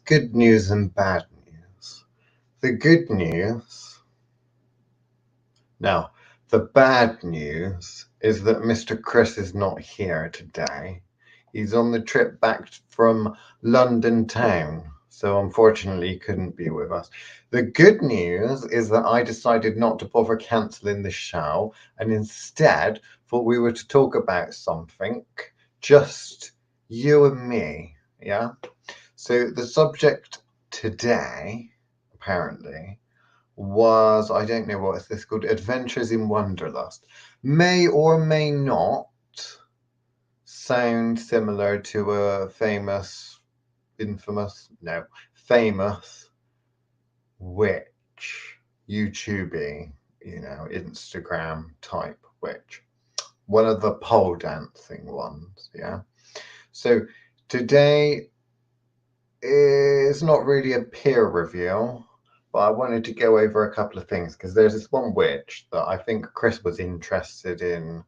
good news and bad news. The good news, now, the bad news is that Mr. Chris is not here today. He's on the trip back from London town, so unfortunately he couldn't be with us. The good news is that I decided not to bother cancelling the show and instead thought we were to talk about something, just you and me, yeah? So the subject today, apparently, was, I don't know what is this called, Adventures in Wonderlust. May or may not sound similar to a famous witch, YouTubey, Instagram type witch. One of the pole dancing ones, yeah? So today is not really a peer review, but I wanted to go over a couple of things because there's this one witch that I think Chris was interested in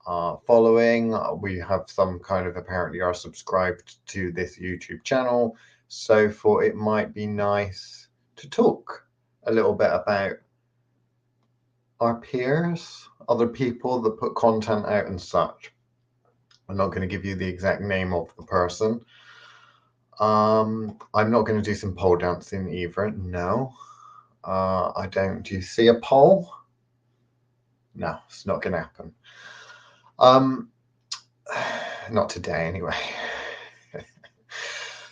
following. We have some kind of, apparently are subscribed to this YouTube channel, so thought it might be nice to talk a little bit about our peers, other people that put content out and such. I'm not going to give you the exact name of the person. I'm not going to do some pole dancing either. No, I don't. Do you see a pole? No, it's not going to happen. Not today, anyway.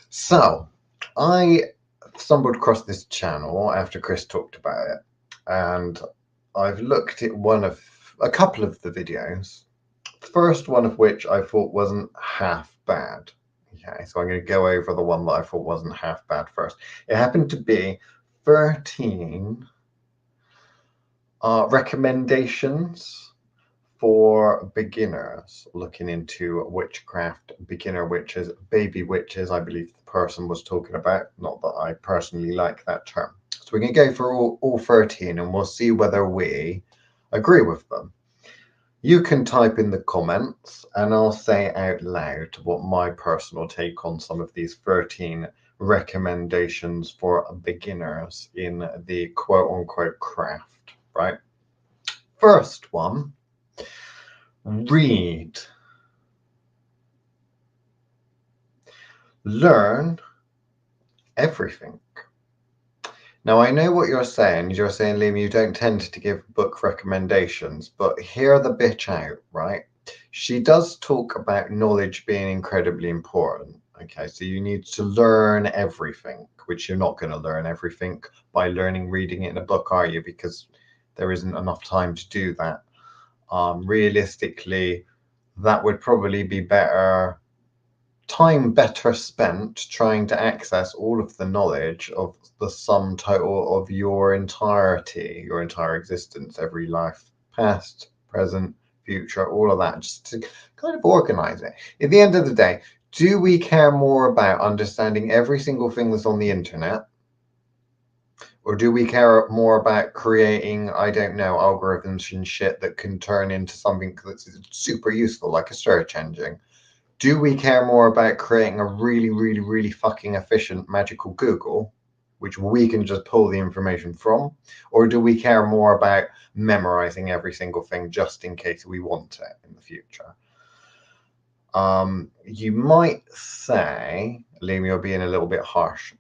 So, I stumbled across this channel after Chris talked about it, and I've looked at a couple of the videos. The first one of which I thought wasn't half bad. Okay, so I'm going to go over the one that I thought wasn't half bad first. It happened to be 13 recommendations for beginners looking into witchcraft, beginner witches, baby witches, I believe the person was talking about. Not that I personally like that term. So we're going to go for all 13 and we'll see whether we agree with them. You can type in the comments and I'll say out loud what my personal take on some of these 13 recommendations for beginners in the quote unquote craft, right? First one, read. Learn everything. Now, I know what you're saying. You're saying, Liam, you don't tend to give book recommendations, but hear the bitch out, right? She does talk about knowledge being incredibly important. Okay, so you need to learn everything, which you're not going to learn everything by reading it in a book, are you? Because there isn't enough time to do that. Realistically, that would probably be better spent trying to access all of the knowledge of the sum total of your entire existence, every life, past, present, future, all of that, just to kind of organize it. At the end of the day, do we care more about understanding every single thing that's on the internet? Or do we care more about creating, I don't know, algorithms and shit that can turn into something that's super useful, like a search engine? Do we care more about creating a really, really, really fucking efficient magical Google, which we can just pull the information from? Or do we care more about memorizing every single thing just in case we want it in the future? You might say, Liam, you're being a little bit harsh.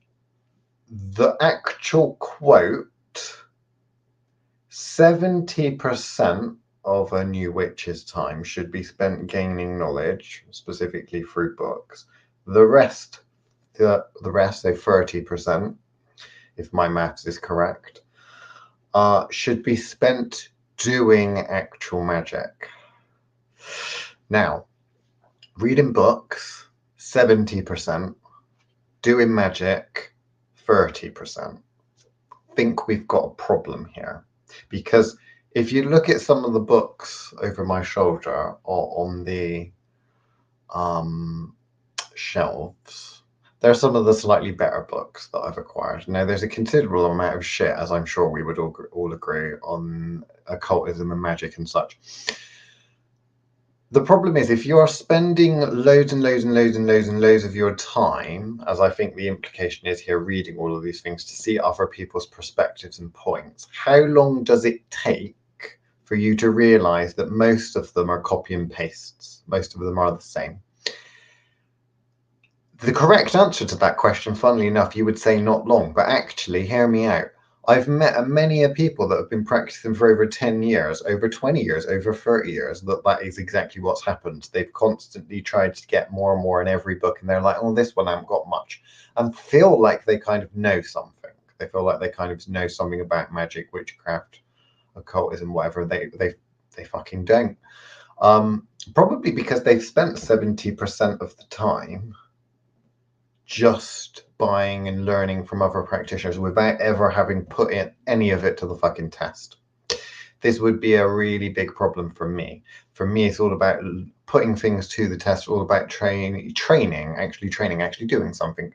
The actual quote, 70% of a new witch's time should be spent gaining knowledge, specifically through books. The rest, so 30%, if my maths is correct, should be spent doing actual magic. Now, reading books, 70%, doing magic, 30%. I think we've got a problem here, because if you look at some of the books over my shoulder or on the shelves, there are some of the slightly better books that I've acquired. Now, there's a considerable amount of shit, as I'm sure we would all agree, on occultism and magic and such. The problem is if you're spending loads and loads and loads and loads and loads of your time, as I think the implication is here, reading all of these things to see other people's perspectives and points, how long does it take for you to realize that most of them are copy and pastes? Most of them are the same. The correct answer to that question, funnily enough, you would say not long, but actually, hear me out. I've met many people that have been practicing for over 10 years, over 20 years, over 30 years, that is exactly what's happened. They've constantly tried to get more and more in every book, and they're like, oh, this one I haven't got much, and feel like they kind of know something. They feel like they kind of know something about magic, witchcraft, occultism, whatever. They fucking don't. Probably because they've spent 70% of the time just buying and learning from other practitioners without ever having put in any of it to the fucking test. This would be a really big problem for me. For me, it's all about putting things to the test, all about training, actually doing something.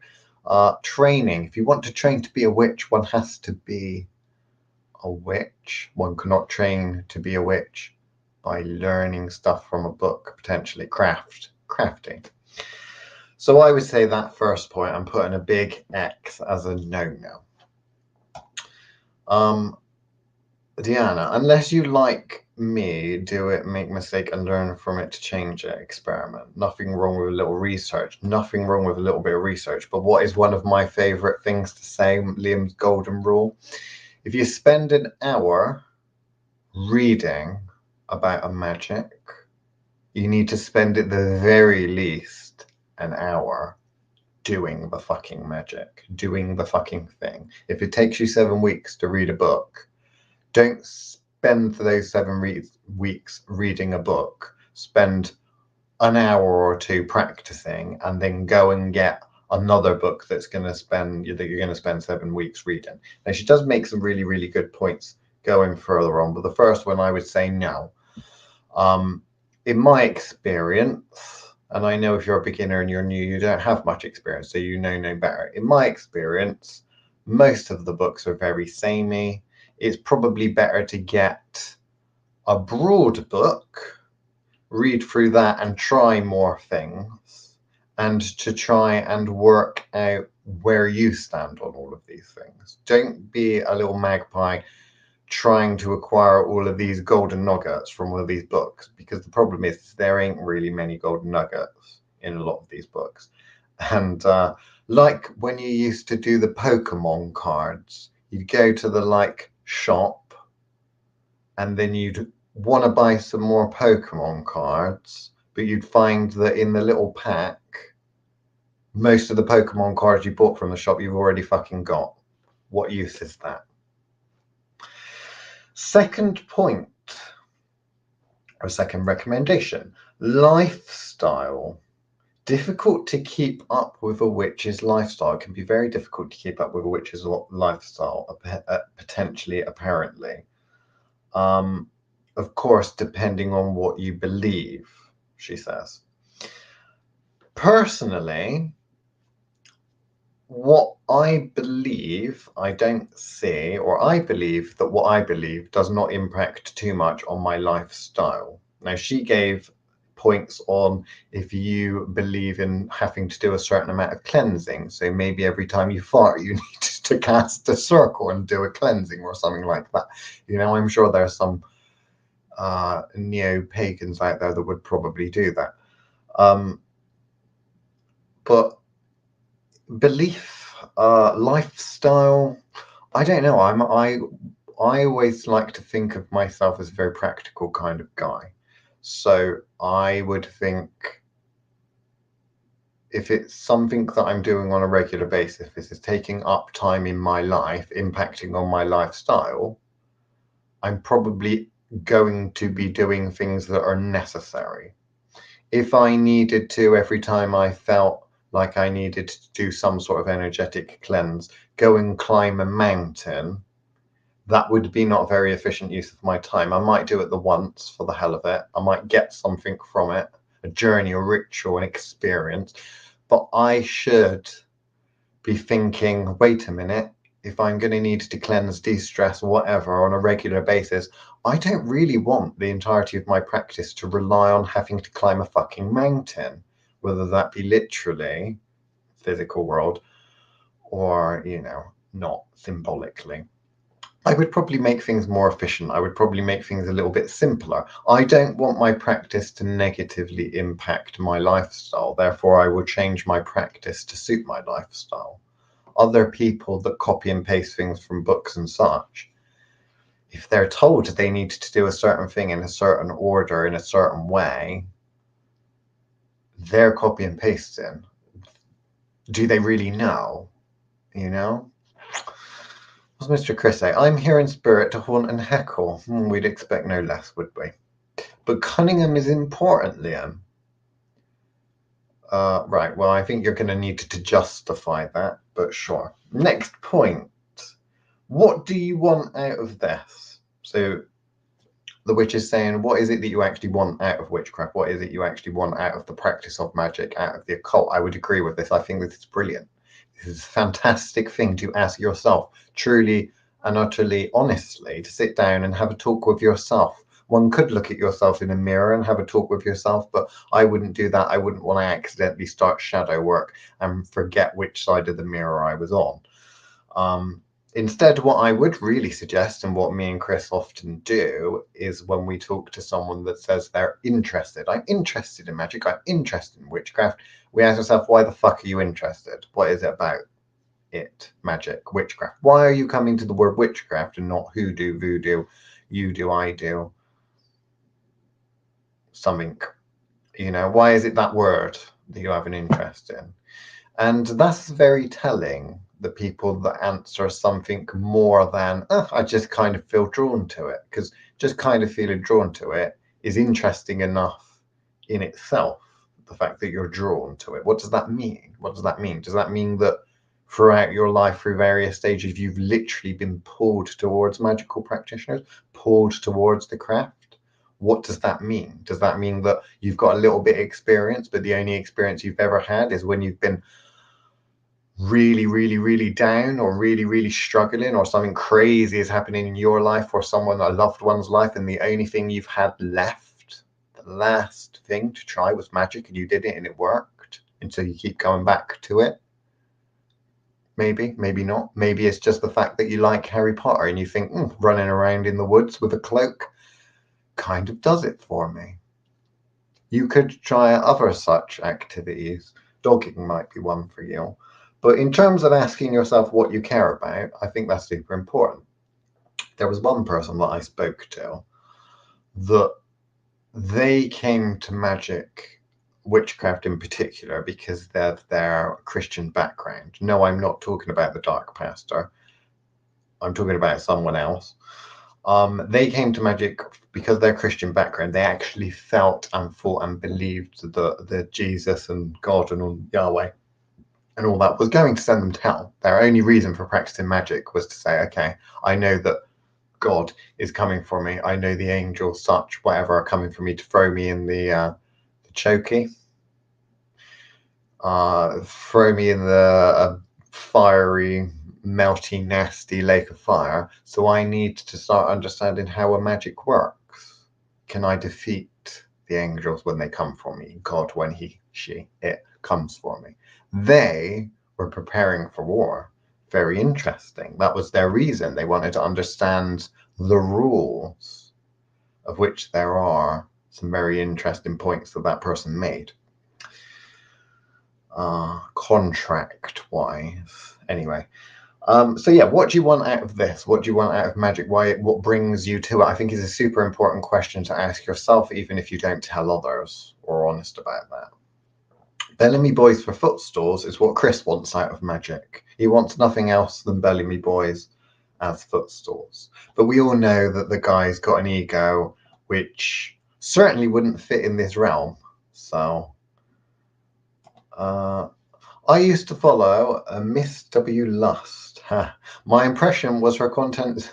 Training. If you want to train to be a witch, one has to be a witch. One cannot train to be a witch by learning stuff from a book, potentially crafting. So I would say that first point, I'm putting a big X as a no-no. Deanna, unless you like me, do it, make mistake and learn from it to change it, experiment. Nothing wrong with a little research. Nothing wrong with a little bit of research. But what is one of my favorite things to say, Liam's golden rule? If you spend an hour reading about a magic, you need to spend at the very least an hour doing the fucking magic, doing the fucking thing. If it takes you 7 weeks to read a book, don't spend those 7 weeks reading a book. Spend an hour or two practicing, and then go and get another book that you're going to spend 7 weeks reading. Now, she does make some really, really good points going further on, but the first one I would say no. In my experience, and I know if you're a beginner and you're new, you don't have much experience, so you know no better. In my experience, most of the books are very samey. It's probably better to get a broad book, read through that and try more things, and to try and work out where you stand on all of these things. Don't be a little magpie trying to acquire all of these golden nuggets from all of these books, because the problem is there ain't really many golden nuggets in a lot of these books. And like when you used to do the Pokemon cards, you'd go to the shop, and then you'd want to buy some more Pokemon cards, but you'd find that in the little pack, most of the Pokemon cards you bought from the shop you've already fucking got. What use is that? Second point, or second recommendation, lifestyle. Difficult to keep up with a witch's lifestyle. It can be very difficult to keep up with a witch's lifestyle, potentially, apparently. Of course, depending on what you believe, she says. Personally, what I believe, I don't see, or I believe that what I believe does not impact too much on my lifestyle. Now, she gave points on if you believe in having to do a certain amount of cleansing. So maybe every time you fart, you need to cast a circle and do a cleansing or something like that. I'm sure there's some neo-pagans out there that would probably do that. But belief, lifestyle, I don't know. I always like to think of myself as a very practical kind of guy. So I would think if it's something that I'm doing on a regular basis, if this is taking up time in my life, impacting on my lifestyle, I'm probably going to be doing things that are necessary. If I needed to, every time I felt like I needed to do some sort of energetic cleanse, go and climb a mountain, that would be not a very efficient use of my time. I might do it the once for the hell of it. I might get something from it, a journey, a ritual, an experience. But I should be thinking, wait a minute, if I'm going to need to cleanse, de-stress, whatever on a regular basis, I don't really want the entirety of my practice to rely on having to climb a fucking mountain, whether that be literally physical world or, you know, not symbolically. I would probably make things more efficient. I would probably make things a little bit simpler. I don't want my practice to negatively impact my lifestyle. Therefore, I will change my practice to suit my lifestyle. Other people that copy and paste things from books and such, if they're told they need to do a certain thing in a certain order, in a certain way, they're copy and pasting. Do they really know? You know? What's Mr. Chris say? I'm here in spirit to haunt and heckle. We'd expect no less, would we? But Cunningham is important, Liam. Right, well, I think you're going to need to justify that, but sure. Next point. What do you want out of this? So the witch is saying, what is it that you actually want out of witchcraft? What is it you actually want out of the practice of magic, out of the occult? I would agree with this. I think this is brilliant. This is a fantastic thing to ask yourself, truly and utterly honestly, to sit down and have a talk with yourself. One could look at yourself in a mirror and have a talk with yourself, but I wouldn't do that. I wouldn't want to accidentally start shadow work and forget which side of the mirror I was on. Instead, what I would really suggest, and what me and Chris often do, is when we talk to someone that says they're interested. I'm interested in magic. I'm interested in witchcraft. We ask ourselves, why the fuck are you interested? What is it about it? Magic, witchcraft. Why are you coming to the word witchcraft and not hoodoo, voodoo, you do, I do, something? You know, why is it that word that you have an interest in? And that's very telling. The people that answer something more than, I just kind of feel drawn to it, because just kind of feeling drawn to it is interesting enough in itself. The fact that you're drawn to it. What does that mean? What does that mean? Does that mean that throughout your life, through various stages, you've literally been pulled towards magical practitioners, pulled towards the craft? What does that mean? Does that mean that you've got a little bit of experience, but the only experience you've ever had is when you've been really down, or really struggling, or something crazy is happening in your life or someone, a loved one's life, and the only thing you've had left, the last thing to try, was magic, and you did it and it worked, and so you keep going back to it? Maybe not. Maybe it's just the fact that you like Harry Potter and you think, running around in the woods with a cloak kind of does it for me. You could try other such activities. Dogging might be one for you. But in terms of asking yourself what you care about, I think that's super important. There was one person that I spoke to that they came to magic, witchcraft in particular, because of their Christian background. No, I'm not talking about the Dark Pastor. I'm talking about someone else. They came to magic because of their Christian background. They actually felt and thought and believed that Jesus and God and Yahweh and all that was going to send them to hell. Their only reason for practicing magic was to say, okay, I know that God is coming for me. I know the angels, such, whatever, are coming for me to throw me in the chokey, throw me in the fiery, melty, nasty lake of fire. So I need to start understanding how a magic works. Can I defeat the angels when they come for me? God, when he, she, it comes for me. They were preparing for war. Very interesting. That was their reason. They wanted to understand the rules, of which there are some very interesting points that person made. Contract wise. Anyway. So yeah, what do you want out of this? What do you want out of magic? What brings you to it? I think is a super important question to ask yourself, even if you don't tell others or are honest about that. Bellamy Boys for footstools is what Chris wants out of magic. He wants nothing else than Bellamy Boys as footstools. But we all know that the guy's got an ego which certainly wouldn't fit in this realm. So I used to follow a Miss W. Lust. My impression was her content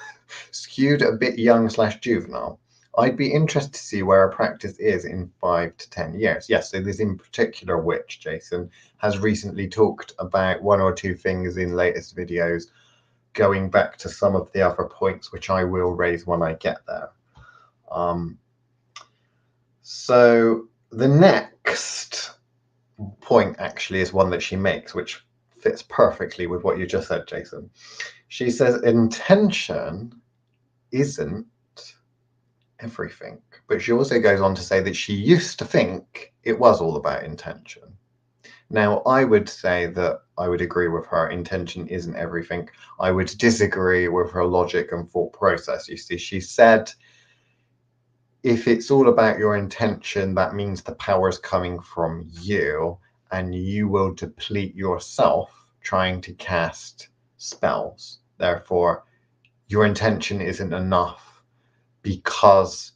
skewed a bit young/juvenile. I'd be interested to see where her practice is in 5 to 10 years. Yes, so this in particular witch, Jason, has recently talked about one or two things in latest videos going back to some of the other points, which I will raise when I get there. So the next point actually is one that she makes, which fits perfectly with what you just said, Jason. She says intention isn't everything, but she also goes on to say that she used to think it was all about intention. Now, I would say that I would agree with her. Intention isn't everything. I would disagree with her logic and thought process. You see, she said, if it's all about your intention, that means the power's coming from you, and you will deplete yourself trying to cast spells. Therefore, your intention isn't enough because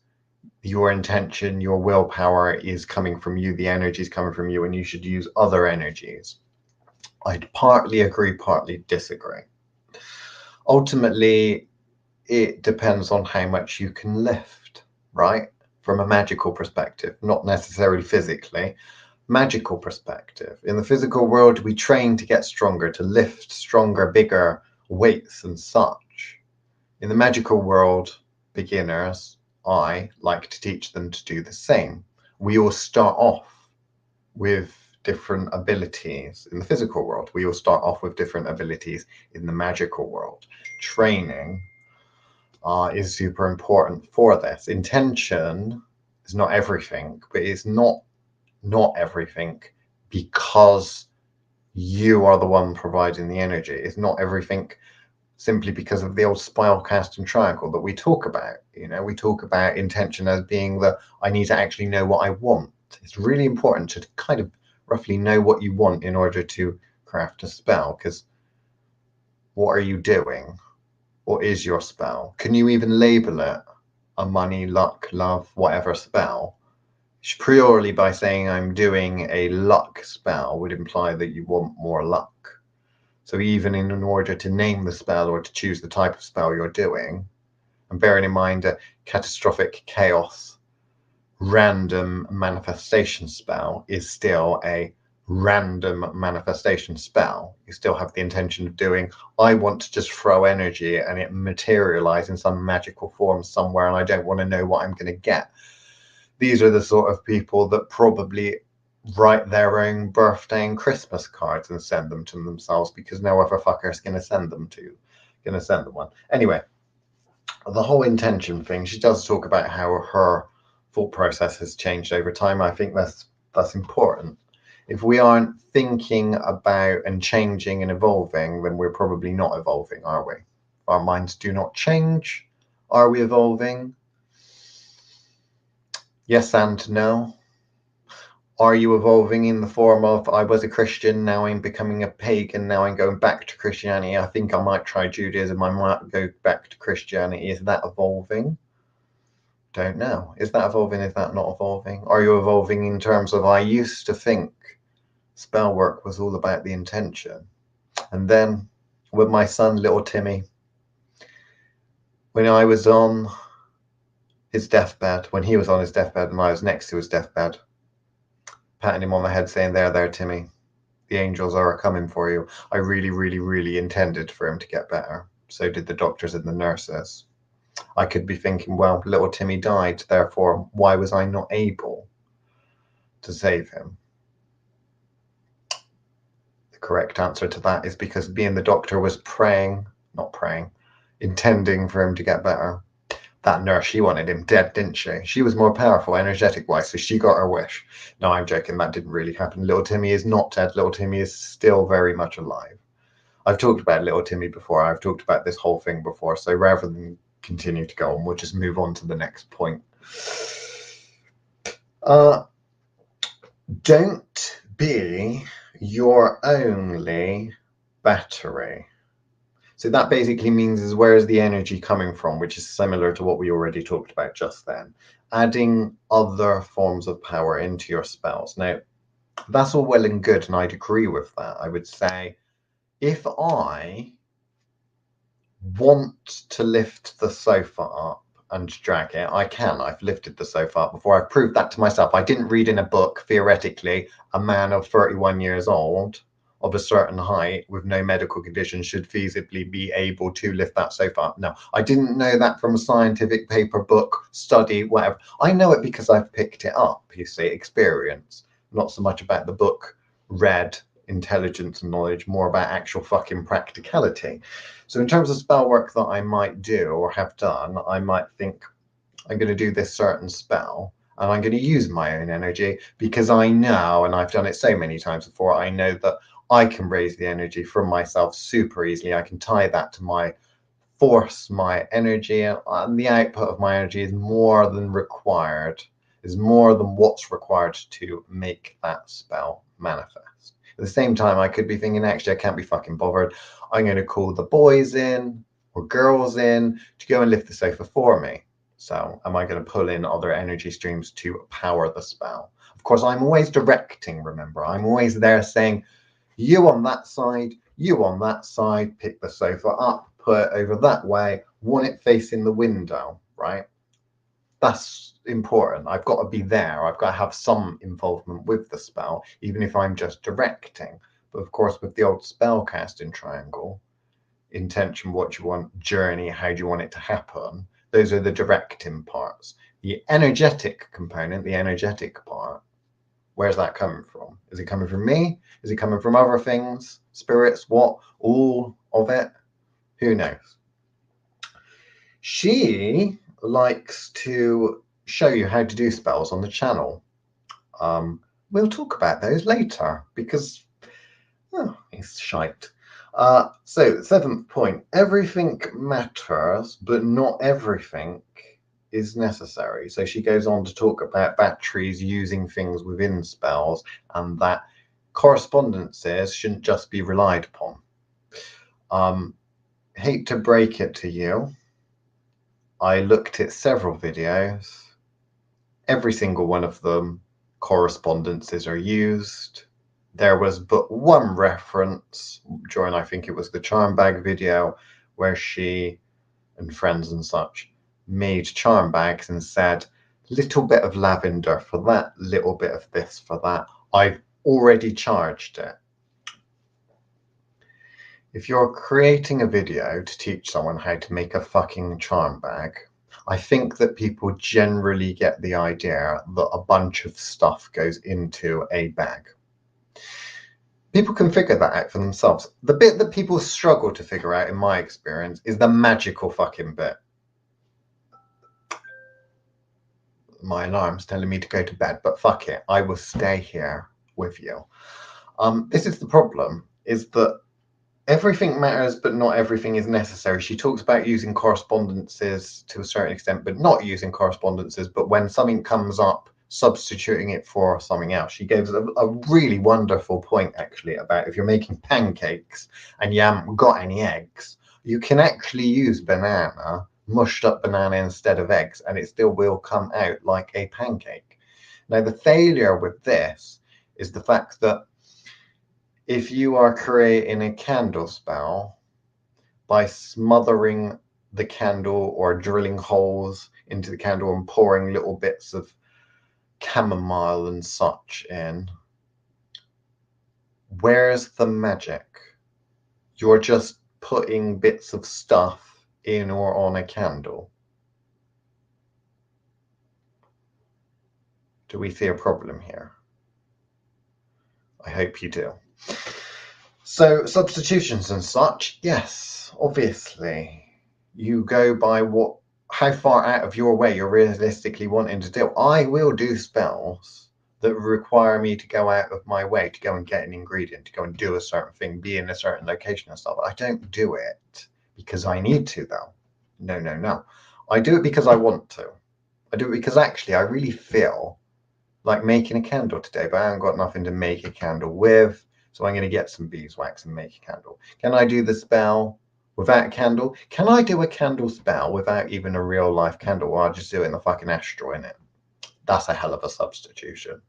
your intention, your willpower is coming from you, the energy is coming from you, and you should use other energies. I'd partly agree, partly disagree. Ultimately, it depends on how much you can lift, right? From a magical perspective, not necessarily physically. Magical perspective. In the physical world, we train to get stronger, to lift stronger, bigger weights and such. In the magical world, beginners, I like to teach them to do the same. We all start off with different abilities in the physical world. We all start off with different abilities in the magical world. Training is super important for this. Intention is not everything, but it's not everything because you are the one providing the energy. It's not everything simply because of the old spiral cast and triangle that we talk about. You know, we talk about intention as being the, I need to actually know what I want. It's really important to kind of roughly know what you want in order to craft a spell, because what are you doing? What is your spell? Can you even label it a money, luck, love, whatever spell? Purely by saying I'm doing a luck spell would imply that you want more luck. So even in order to name the spell or to choose the type of spell you're doing, and bearing in mind a catastrophic chaos random manifestation spell is still a random manifestation spell. You still have the intention of doing, I want to just throw energy and it materialize in some magical form somewhere, and I don't want to know what I'm going to get. These are the sort of people that probably write their own birthday and Christmas cards and send them to themselves because no other fucker is going to send them one. Anyway, the whole intention thing, she does talk about how her thought process has changed over time. I think that's important. If we aren't thinking about and changing and evolving, then we're probably not evolving, are we? Our minds do not change. Are we evolving? Yes and no. Are you evolving in the form of, I was a Christian, now I'm becoming a pagan, now I'm going back to Christianity, I think I might try Judaism, I might go back to Christianity. Is that evolving? Don't know. Is that evolving? Is that not evolving? Are you evolving in terms of, I used to think spell work was all about the intention. And then with my son, little Timmy, when I was on his deathbed, when he was on his deathbed and I was next to his deathbed, patting him on the head saying, there, Timmy, the angels are coming for you. I really, really, really intended for him to get better. So did the doctors and the nurses. I could be thinking, well, little Timmy died, therefore, why was I not able to save him? The correct answer to that is because me and the doctor was intending for him to get better. That nurse, she wanted him dead, didn't she? She was more powerful energetic-wise, so she got her wish. No, I'm joking. That didn't really happen. Little Timmy is not dead. Little Timmy is still very much alive. I've talked about little Timmy before. I've talked about this whole thing before. So rather than continue to go on, we'll just move on to the next point. Don't be your only battery. So that basically means is where is the energy coming from, which is similar to what we already talked about just then. Adding other forms of power into your spells. Now, that's all well and good, and I'd agree with that. I would say, if I want to lift the sofa up and drag it, I can. I've lifted the sofa up before. I've proved that to myself. I didn't read in a book, theoretically, a man of 31 years old of a certain height with no medical condition should feasibly be able to lift that sofa up. No, I didn't know that from a scientific paper, book, study, whatever. I know it because I've picked it up, you see, experience. Not so much about the book, read, intelligence and knowledge, more about actual fucking practicality. So in terms of spell work that I might do or have done, I might think I'm going to do this certain spell and I'm going to use my own energy because I know, and I've done it so many times before, I know that I can raise the energy from myself super easily. I can tie that to my force, my energy, and the output of my energy is more than required, is more than what's required to make that spell manifest. At the same time, I could be thinking, actually, I can't be fucking bothered. I'm going to call the boys in or girls in to go and lift the sofa for me. So am I going to pull in other energy streams to power the spell? Of course, I'm always directing, remember. I'm always there saying, you on that side, you on that side, pick the sofa up, put it over that way, want it facing the window, right? That's important. I've got to be there. I've got to have some involvement with the spell, even if I'm just directing. But of course, with the old spell casting triangle, intention, what you want, journey, how do you want it to happen? Those are the directing parts. The energetic component, the energetic part, where's that coming from? Is it coming from me? Is it coming from other things? Spirits? What? All of it? Who knows? She likes to show you how to do spells on the channel. We'll talk about those later because it's shite. So, seventh point, everything matters, but not everything is necessary. So she goes on to talk about batteries using things within spells and that correspondences shouldn't just be relied upon. Hate to break it to you. I looked at several videos. Every single one of them, correspondences are used. There was but one reference during, I think it was the charm bag video, where she and friends and such made charm bags and said, little bit of lavender for that, little bit of this for that. I've already charged it. If you're creating a video to teach someone how to make a fucking charm bag, I think that people generally get the idea that a bunch of stuff goes into a bag. People can figure that out for themselves. The bit that people struggle to figure out, in my experience, is the magical fucking bit. My alarm's telling me to go to bed, but fuck it, I will stay here with you. This is the problem, is that everything matters, but not everything is necessary. She talks about using correspondences to a certain extent, but not using correspondences. But when something comes up, substituting it for something else. She gave a really wonderful point, actually, about if you're making pancakes and you haven't got any eggs, you can actually use banana, mushed up banana instead of eggs, and it still will come out like a pancake. Now, the failure with this is the fact that if you are creating a candle spell by smothering the candle or drilling holes into the candle and pouring little bits of chamomile and such in, where's the magic? You're just putting bits of stuff in or on a candle. Do we see a problem here? I hope you do. So substitutions and such, yes, obviously. You go by how far out of your way you're realistically wanting to do. I will do spells that require me to go out of my way to go and get an ingredient, to go and do a certain thing, be in a certain location and stuff. I don't do it because I need to, though. No. I do it because I want to. I do it because actually I really feel like making a candle today, but I haven't got nothing to make a candle with. So I'm going to get some beeswax and make a candle. Can I do the spell without a candle? Can I do a candle spell without even a real life candle? Or I'll just do it in the fucking astral in it. That's a hell of a substitution.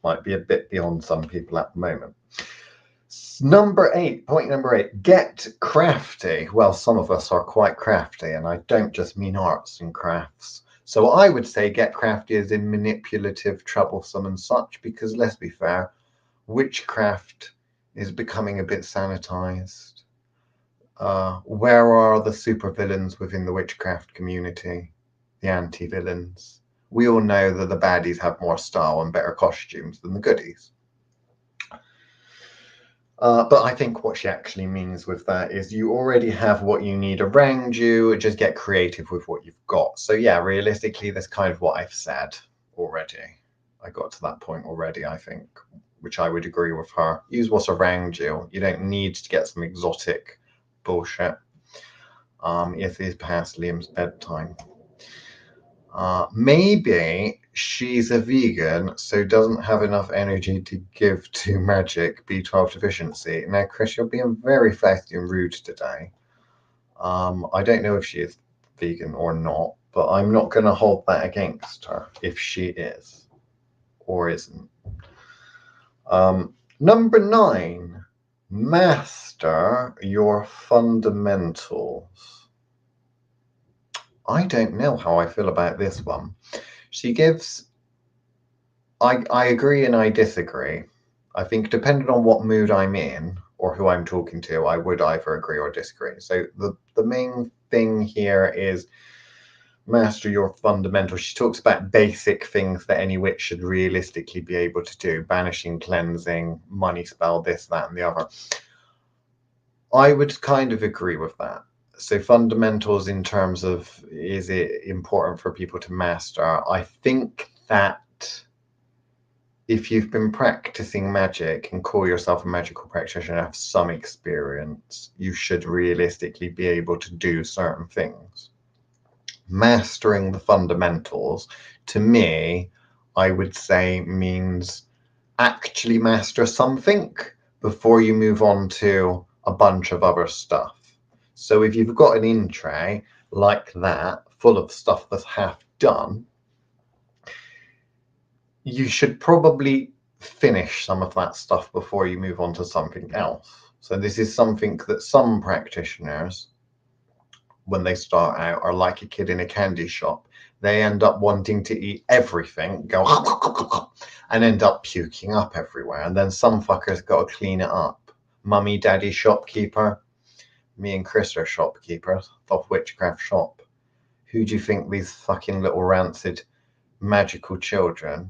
Might be a bit beyond some people at the moment. Point number 8, get crafty. Well, some of us are quite crafty, and I don't just mean arts and crafts. So I would say get crafty as in manipulative, troublesome and such, because let's be fair, witchcraft is becoming a bit sanitized. Where are the supervillains within the witchcraft community? The anti-villains. We all know that the baddies have more style and better costumes than the goodies. But I think what she actually means with that is you already have what you need around you, just get creative with what you've got. So yeah, realistically, that's kind of what I've said already. I got to that point already, I think, which I would agree with her. Use what's around you. You don't need to get some exotic bullshit. It is past Liam's bedtime. Maybe she's a vegan, so doesn't have enough energy to give to magic B12 deficiency. Now, Chris, you're being very feisty and rude today. I don't know if she is vegan or not, but I'm not going to hold that against her if she is or isn't. Number 9, master your fundamentals. I don't know how I feel about this one. She gives, I agree and I disagree. I think depending on what mood I'm in or who I'm talking to, I would either agree or disagree. So the main thing here is master your fundamentals. She talks about basic things that any witch should realistically be able to do: banishing, cleansing, money spell, this, that, and the other. I would kind of agree with that. So fundamentals in terms of, is it important for people to master? I think that if you've been practicing magic and call yourself a magical practitioner, have some experience, you should realistically be able to do certain things. Mastering the fundamentals, to me, I would say means actually master something before you move on to a bunch of other stuff. So if you've got an in tray like that, full of stuff that's half done, you should probably finish some of that stuff before you move on to something else. So this is something that some practitioners, when they start out, are like a kid in a candy shop. They end up wanting to eat everything, go and end up puking up everywhere. And then some fuckers got to clean it up. Mummy, daddy, shopkeeper. Me and Chris are shopkeepers of Witchcraft Shop. Who do you think these fucking little rancid magical children,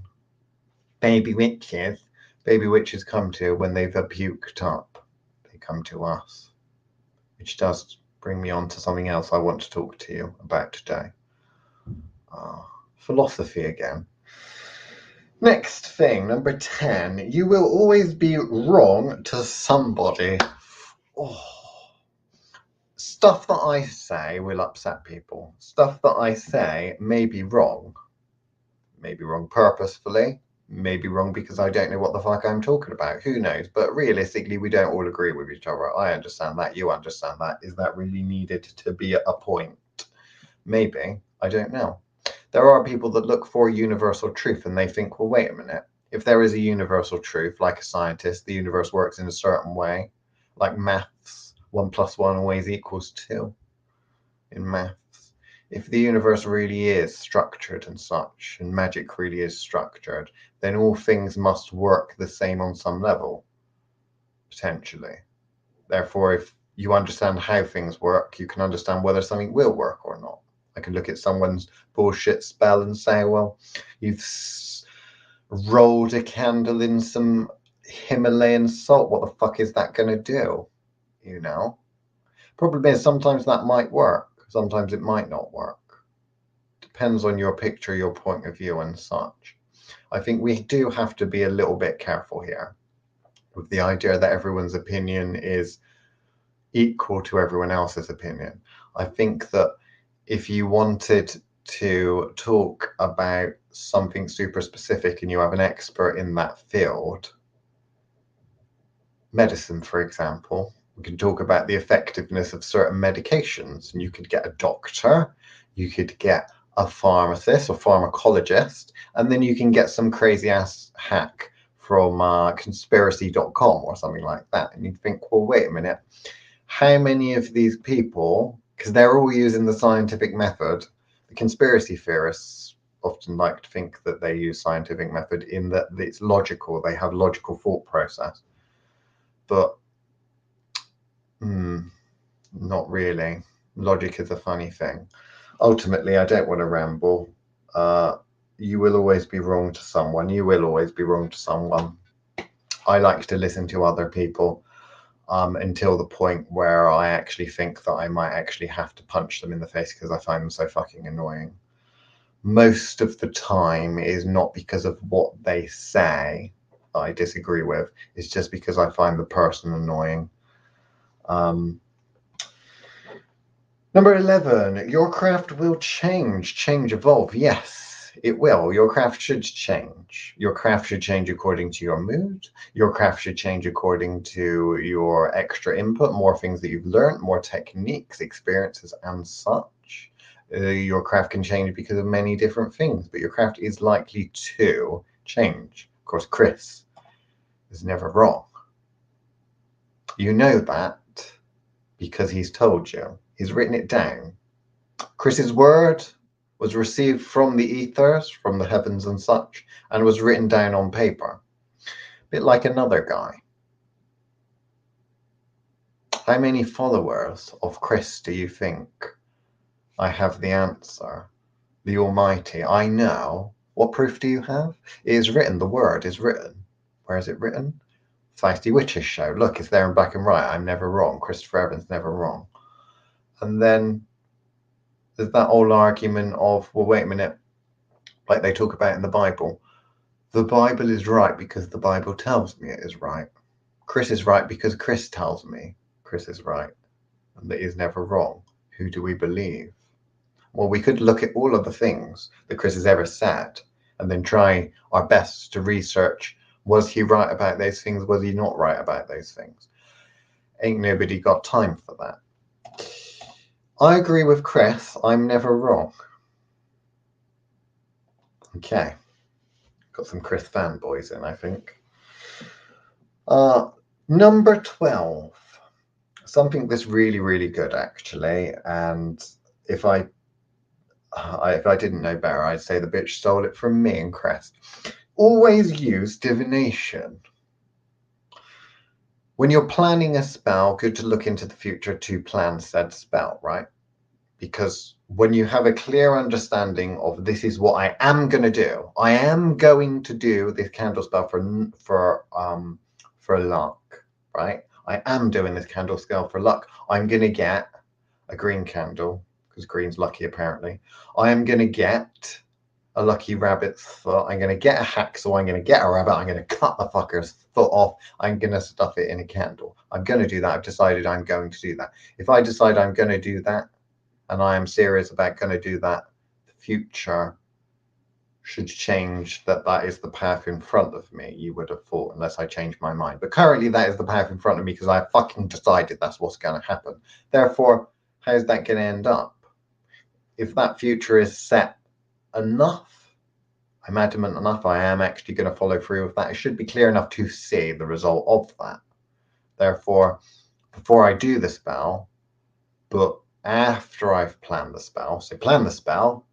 baby witches come to when they've puked up? They come to us. Which does bring me on to something else I want to talk to you about today. Philosophy again. Next thing, number 10. You will always be wrong to somebody. Stuff that I say will upset people. Stuff that I say may be wrong. Maybe wrong purposefully. Maybe wrong because I don't know what the fuck I'm talking about. Who knows? But realistically, we don't all agree with each other. I understand that. You understand that. Is that really needed to be a point? Maybe. I don't know. There are people that look for universal truth and they think, well, wait a minute. If there is a universal truth, like a scientist, the universe works in a certain way, like maths, 1 + 1 always equals 2 in maths. If the universe really is structured and such, and magic really is structured, then all things must work the same on some level, potentially. Therefore, if you understand how things work, you can understand whether something will work or not. I can look at someone's bullshit spell and say, well, you've rolled a candle in some Himalayan salt. What the fuck is that going to do? You know? Problem is, sometimes that might work. Sometimes it might not work. Depends on your picture, your point of view and such. I think we do have to be a little bit careful here with the idea that everyone's opinion is equal to everyone else's opinion. I think that if you wanted to talk about something super specific and you have an expert in that field, medicine, for example, we can talk about the effectiveness of certain medications, and you could get a doctor, you could get a pharmacist or pharmacologist, and then you can get some crazy ass hack from conspiracy.com or something like that. And you think, well, wait a minute, how many of these people, because they're all using the scientific method, the conspiracy theorists often like to think that they use scientific method in that it's logical, they have logical thought process. but not really. Logic is a funny thing. Ultimately, I don't want to ramble. You will always be wrong to someone. You will always be wrong to someone. I like to listen to other people until the point where I actually think that I might actually have to punch them in the face because I find them so fucking annoying. Most of the time it is not because of what they say that I disagree with. It's just because I find the person annoying. Number 11, your craft will change, evolve. Yes, it will. Your craft should change. Your craft should change according to your mood. Your craft should change according to your extra input, more things that you've learned, more techniques, experiences, and such. Your craft can change because of many different things, but your craft is likely to change. Of course, Chris is never wrong. You know that because he's told you. He's written it down. Chris's word was received from the ethers, from the heavens and such, and was written down on paper. A bit like another guy. How many followers of Chris do you think? I have the answer. The Almighty. I know. What proof do you have? It is written. The word is written. Where is it written? Fausty Witches show. Look, it's there in black and white. I'm never wrong. Christopher Evans never wrong. And then there's that old argument of, well, wait a minute, like they talk about in the Bible. The Bible is right because the Bible tells me it is right. Chris is right because Chris tells me Chris is right and that he's never wrong. Who do we believe? Well, we could look at all of the things that Chris has ever said and then try our best to research, was he right about those things? Was he not right about those things? Ain't nobody got time for that. I agree with Chris. I'm never wrong. Okay. Got some Chris fanboys in, I think. Number 12. Something that's really, really good, actually. And if I didn't know better, I'd say the bitch stole it from me and Chris. Always use divination. When you're planning a spell, good to look into the future to plan said spell, right? Because when you have a clear understanding of this is what I am going to do, I am going to do this candle spell for luck, right? I am doing this candle spell for luck. I'm going to get a green candle because green's lucky apparently. I am going to get a lucky rabbit's foot. I'm going to get a hacksaw. I'm going to get a rabbit. I'm going to cut the fucker's foot off. I'm going to stuff it in a candle. I'm going to do that. I've decided I'm going to do that. If I decide I'm going to do that, and I am serious about going to do that, the future should change that is the path in front of me, you would have thought, unless I change my mind. But currently that is the path in front of me because I fucking decided that's what's going to happen. Therefore, how's that going to end up? If that future is set enough, I'm adamant enough, I am actually going to follow through with that. It should be clear enough to see the result of that. Therefore, before I do the spell, but after I've planned the spell, so plan the spell,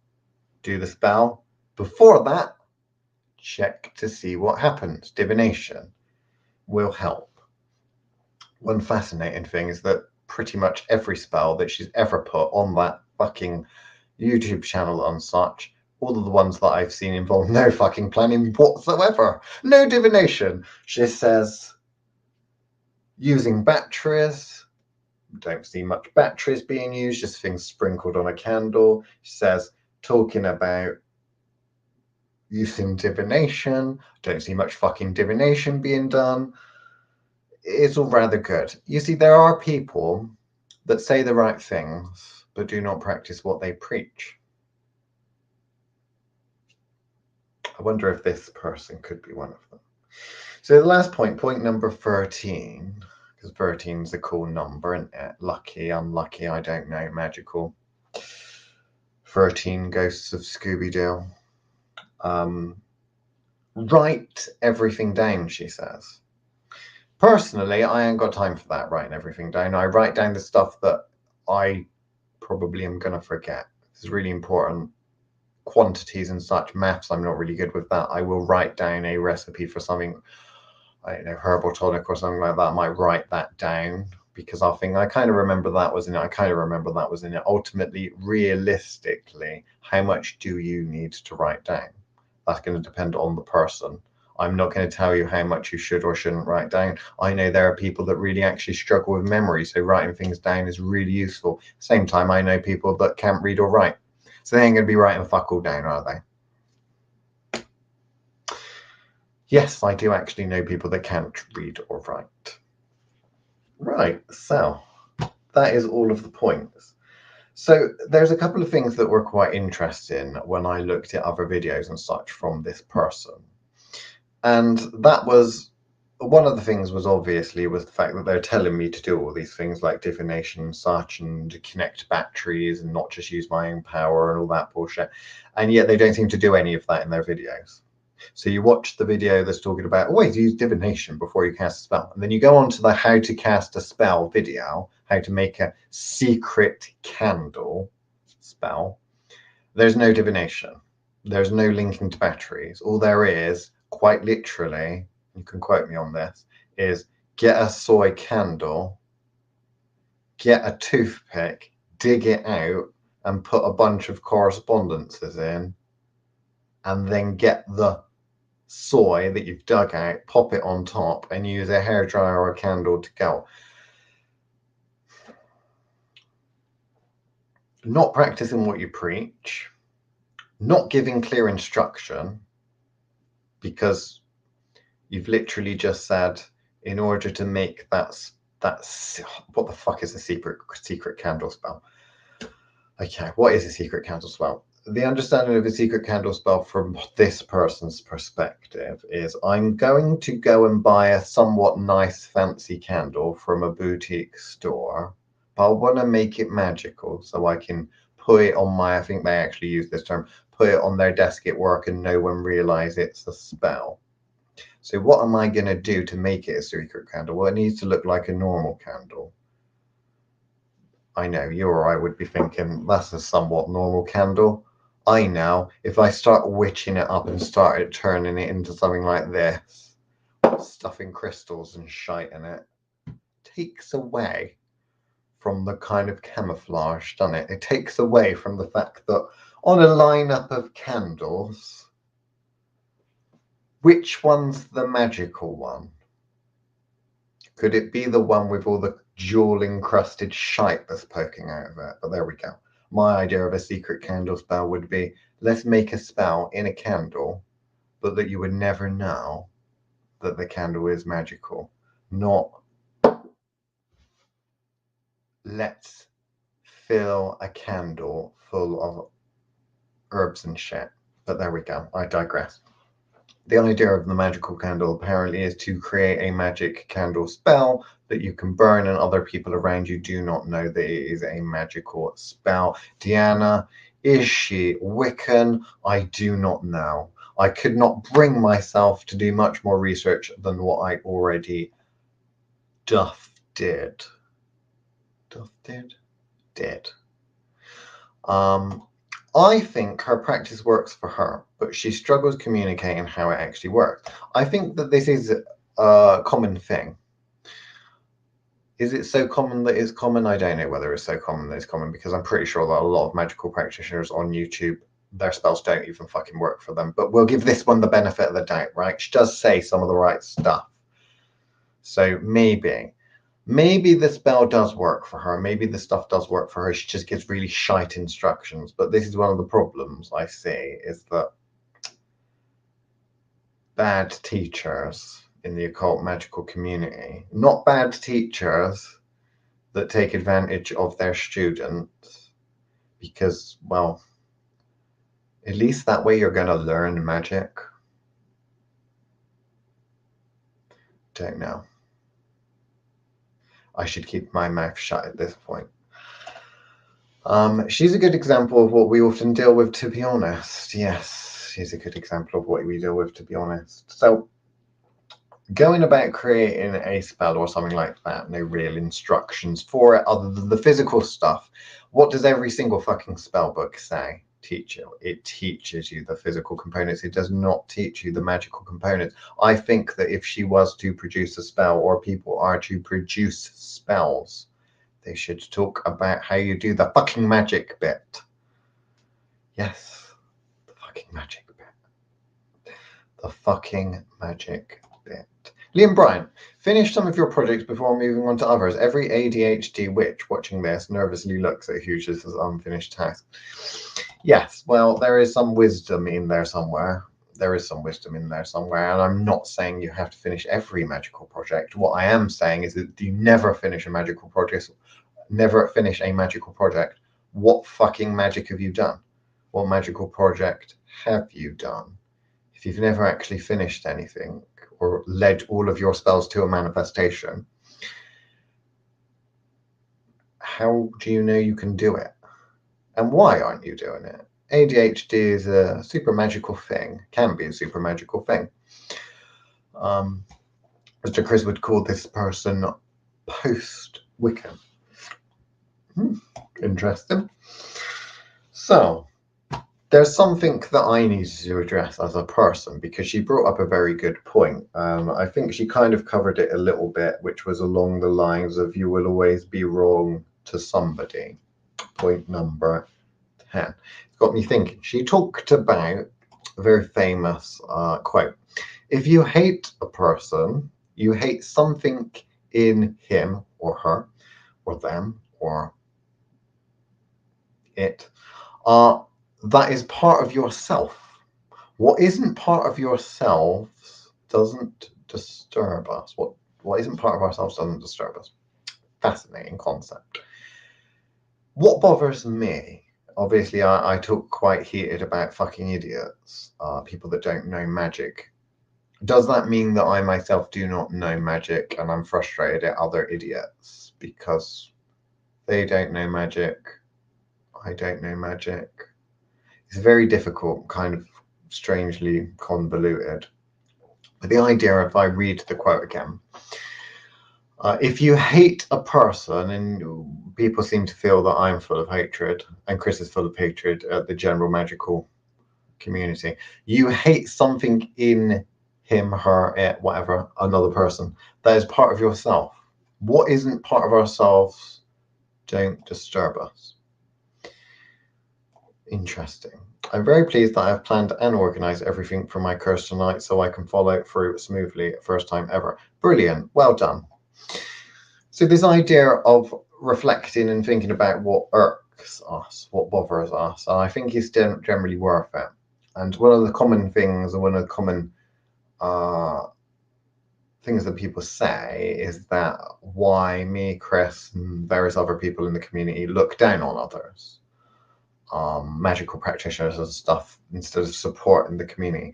do the spell. Before that, check to see what happens. Divination will help. One fascinating thing is that pretty much every spell that she's ever put on that fucking YouTube channel and such, all of the ones that I've seen involve no fucking planning whatsoever. No divination. She says using batteries. Don't see much batteries being used, just things sprinkled on a candle. She says talking about using divination. Don't see much fucking divination being done. It's all rather good. You see, there are people that say the right things but do not practice what they preach. I wonder if this person could be one of them. So the last point number 13, because 13 is a cool number, isn't it? Lucky, unlucky, I don't know, magical. 13 ghosts of Scooby-Doo. Write everything down, she says. Personally, I ain't got time for that, writing everything down. I write down the stuff that I probably am going to forget. This is really important. Quantities and such, maths, I'm not really good with that. I will write down a recipe for something. I don't know, herbal tonic or something like that, I might write that down because I'll think, I kind of remember that was in it. I kind of remember that was in it. Ultimately, realistically, how much do you need to write down? That's going to depend on the person. I'm not going to tell you how much you should or shouldn't write down. I know there are people that really actually struggle with memory, so writing things down is really useful. Same time, I know people that can't read or write, so they ain't going to be writing fuck all down, are they? Yes, I do actually know people that can't read or write. Right, so that is all of the points. So there's a couple of things that were quite interesting when I looked at other videos and such from this person. And that was, one of the things was obviously was the fact that they're telling me to do all these things like divination and such, and connect batteries and not just use my own power and all that bullshit. And yet they don't seem to do any of that in their videos. So you watch the video that's talking about always use divination before you cast a spell. And then you go on to the how to cast a spell video, how to make a secret candle spell. There's no divination. There's no linking to batteries. All there is, quite literally, you can quote me on this, is get a soy candle, get a toothpick, dig it out, and put a bunch of correspondences in, and then get the soy that you've dug out, pop it on top, and use a hairdryer or a candle to go. Not practicing what you preach, not giving clear instruction, because you've literally just said, in order to make that what the fuck is a secret candle spell? Okay, what is a secret candle spell? The understanding of a secret candle spell from this person's perspective is, I'm going to go and buy a somewhat nice fancy candle from a boutique store, but I want to make it magical so I can put it on my, I think they actually use this term, put it on their desk at work and no one realize it's a spell. So what am I going to do to make it a secret candle? Well, it needs to look like a normal candle. I know you or I would be thinking that's a somewhat normal candle. I know if I start witching it up and started turning it into something like this, stuffing crystals and shite in it, takes away from the kind of camouflage, doesn't it? It takes away from the fact that on a lineup of candles, which one's the magical one? Could it be the one with all the jewel-encrusted shite that's poking out of it? But there we go. My idea of a secret candle spell would be, let's make a spell in a candle, but that you would never know that the candle is magical. Not, let's fill a candle full of herbs and shit. But there we go. I digress. The idea of the magical candle apparently is to create a magic candle spell that you can burn, and other people around you do not know that it is a magical spell. Deanna, is she Wiccan? I do not know. I could not bring myself to do much more research than what I already did. I think her practice works for her, but she struggles communicating how it actually works. I think that this is a common thing. Is it so common that it's common? I don't know whether it's so common that it's common, because I'm pretty sure that a lot of magical practitioners on YouTube, their spells don't even fucking work for them. But we'll give this one the benefit of the doubt, right? She does say some of the right stuff. So maybe the spell does work for her. Maybe the stuff does work for her. She just gives really shite instructions. But this is one of the problems I see, is that bad teachers in the occult magical community, not bad teachers that take advantage of their students, because, well, at least that way you're going to learn magic. Don't know. I should keep my mouth shut at this point. She's a good example of what we often deal with, to be honest. Yes, she's a good example of what we deal with, to be honest. So, going about creating a spell or something like that, no real instructions for it other than the physical stuff. What does every single fucking spell book say? teach you. It teaches you the physical components. It does not teach you the magical components. I think that if she was to produce a spell, or people are to produce spells, they should talk about how you do the fucking magic bit. Yes, the fucking magic bit. The fucking magic bit. Liam Bryant, finish some of your projects before moving on to others. Every ADHD witch watching this nervously looks at huge as unfinished task. Yes, well, there is some wisdom in there somewhere. There is some wisdom in there somewhere, and I'm not saying you have to finish every magical project. What I am saying is that you never finish a magical project. Never finish a magical project. What fucking magic have you done? What magical project have you done? If you've never actually finished anything or led all of your spells to a manifestation, how do you know you can do it? And why aren't you doing it? ADHD is a super magical thing, can be a super magical thing. Mr. Chris would call this person post-Wiccan. Interesting. So, there's something that I needed to address as a person, because she brought up a very good point. I think she kind of covered it a little bit, which was along the lines of you will always be wrong to somebody. Point number 10. It's got me thinking. She talked about a very famous quote. If you hate a person, you hate something in him or her or them or it. That is part of yourself. What isn't part of yourselves doesn't disturb us. What isn't part of ourselves doesn't disturb us. Fascinating concept. What bothers me, obviously, I talk quite heated about fucking idiots, people that don't know magic. Does that mean that I myself do not know magic and I'm frustrated at other idiots because they don't know magic? I don't know magic. It's very difficult, kind of strangely convoluted. But the idea, if I read the quote again, if you hate a person, and people seem to feel that I'm full of hatred, and Chris is full of hatred at the general magical community, you hate something in him, her, it, whatever, another person, that is part of yourself. What isn't part of ourselves don't disturb us. Interesting. I'm very pleased that I have planned and organized everything for my curse tonight so I can follow it through smoothly, first time ever. Brilliant. Well done. So this idea of reflecting and thinking about what irks us, what bothers us, I think is generally worth it. And one of the common things, or one of the common things that people say is that why me, Chris, and various other people in the community look down on others. Magical practitioners and stuff, instead of supporting the community.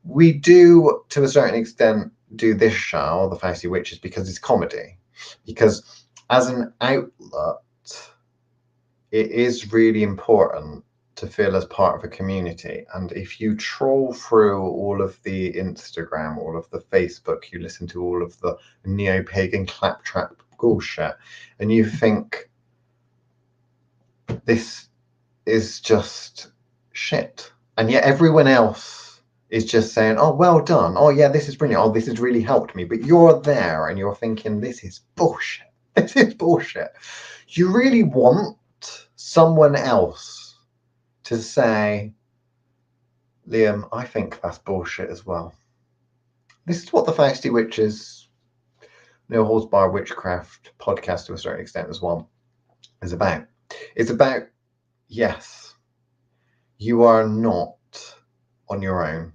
We do, to a certain extent, do this show, The Fausty Witches, because it's comedy. Because as an outlet, it is really important to feel as part of a community. And if you troll through all of the Instagram, all of the Facebook, you listen to all of the neo-pagan claptrap bullshit, and you think this is just shit, and yet everyone else is just saying, oh, well done, oh yeah, this is brilliant, oh, this has really helped me, but you're there and you're thinking, this is bullshit. This is bullshit. You really want someone else to say, Liam, I think that's bullshit as well. This is what the Fausty Witches, No Holds Bar Witchcraft podcast, to a certain extent as well, is about. It's about, yes, you are not on your own.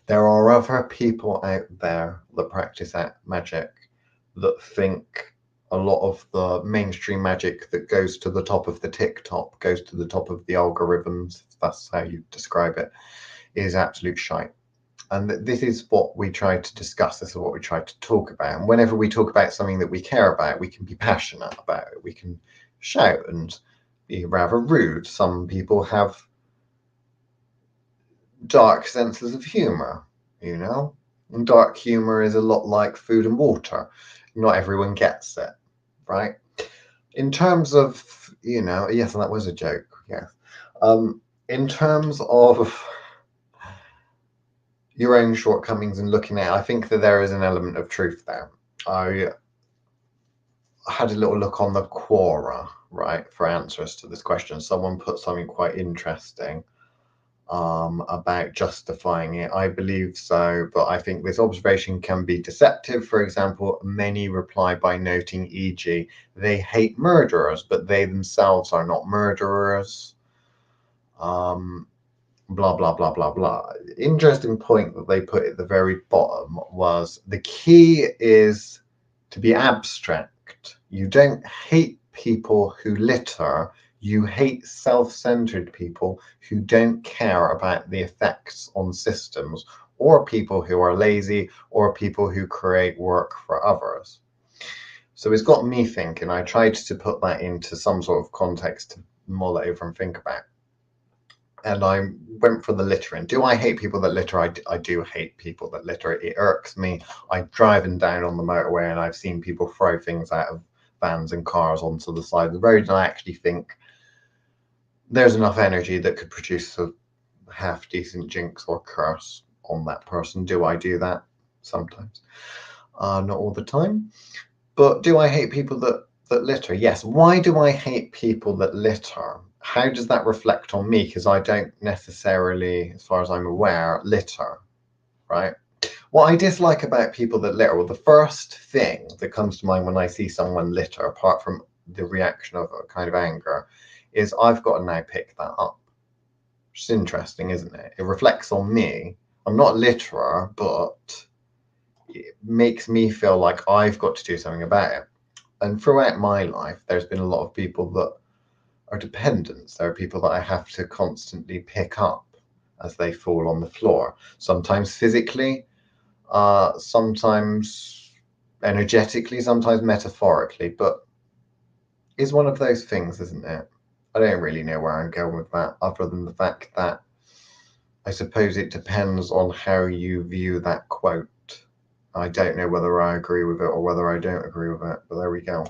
There are other people out there that practice magic, that think a lot of the mainstream magic that goes to the top of the TikTok, goes to the top of the algorithms, if that's how you describe it, is absolute shite. And this is what we try to discuss. This is what we try to talk about. And whenever we talk about something that we care about, we can be passionate about it. We can shout and be rather rude. Some people have dark senses of humor, you know, and dark humor is a lot like food and water. Not everyone gets it, right? In terms of, you know, yes, and that was a joke, yes. in terms of your own shortcomings and looking at it, I think that there is an element of truth there. I had a little look on the Quora, right, for answers to this question. Someone put something quite interesting about justifying it. I believe so, but I think this observation can be deceptive. For example, many reply by noting, e.g., they hate murderers, but they themselves are not murderers. Blah, blah, blah, blah, blah. Interesting point that they put at the very bottom was the key is to be abstract. You don't hate people who litter. You hate self-centered people who don't care about the effects on systems, or people who are lazy, or people who create work for others. So it's got me thinking. I tried to put that into some sort of context to mull it over and think about. And I went for the littering. Do I hate people that litter? I do hate people that litter. It irks me. I'm driving down on the motorway and I've seen people throw things out of vans and cars onto the side of the road, and I actually think there's enough energy that could produce a half decent jinx or curse on that person. Do I do that? Sometimes. Not all the time. But do I hate people that litter? Yes. Why do I hate people that litter? How does that reflect on me? Because I don't necessarily, as far as I'm aware, litter, right? What I dislike about people that litter, well, the first thing that comes to mind when I see someone litter, apart from the reaction of a kind of anger, is I've got to now pick that up. Which is interesting, isn't it? It reflects on me. I'm not a litterer, but it makes me feel like I've got to do something about it. And throughout my life, there's been a lot of people that are dependents. There are people that I have to constantly pick up as they fall on the floor, sometimes physically, sometimes energetically, sometimes metaphorically, but it's one of those things, isn't it? I don't really know where I'm going with that, other than the fact that I suppose it depends on how you view that quote. I don't know whether I agree with it or whether I don't agree with it, but there we go.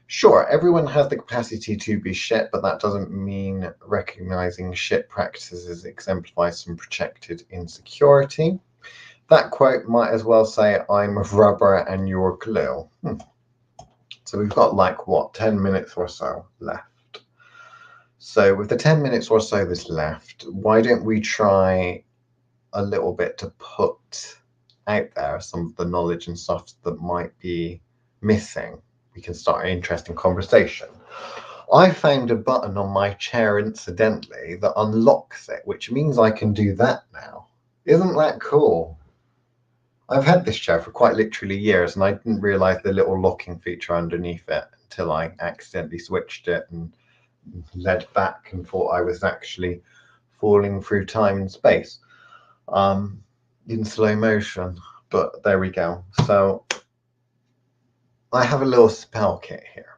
Sure, everyone has the capacity to be shit, but that doesn't mean recognizing shit practices exemplifies some projected insecurity. That quote might as well say, I'm rubber and you're glue. So we've got like, what, 10 minutes or so left. So with the 10 minutes or so that's left, why don't we try a little bit to put out there some of the knowledge and stuff that might be missing. We can start an interesting conversation. I found a button on my chair incidentally that unlocks it, which means I can do that now. Isn't that cool? I've had this chair for quite literally years, and I didn't realize the little locking feature underneath it until I accidentally switched it and led back and thought I was actually falling through time and space in slow motion. But there we go. So I have a little spell kit here.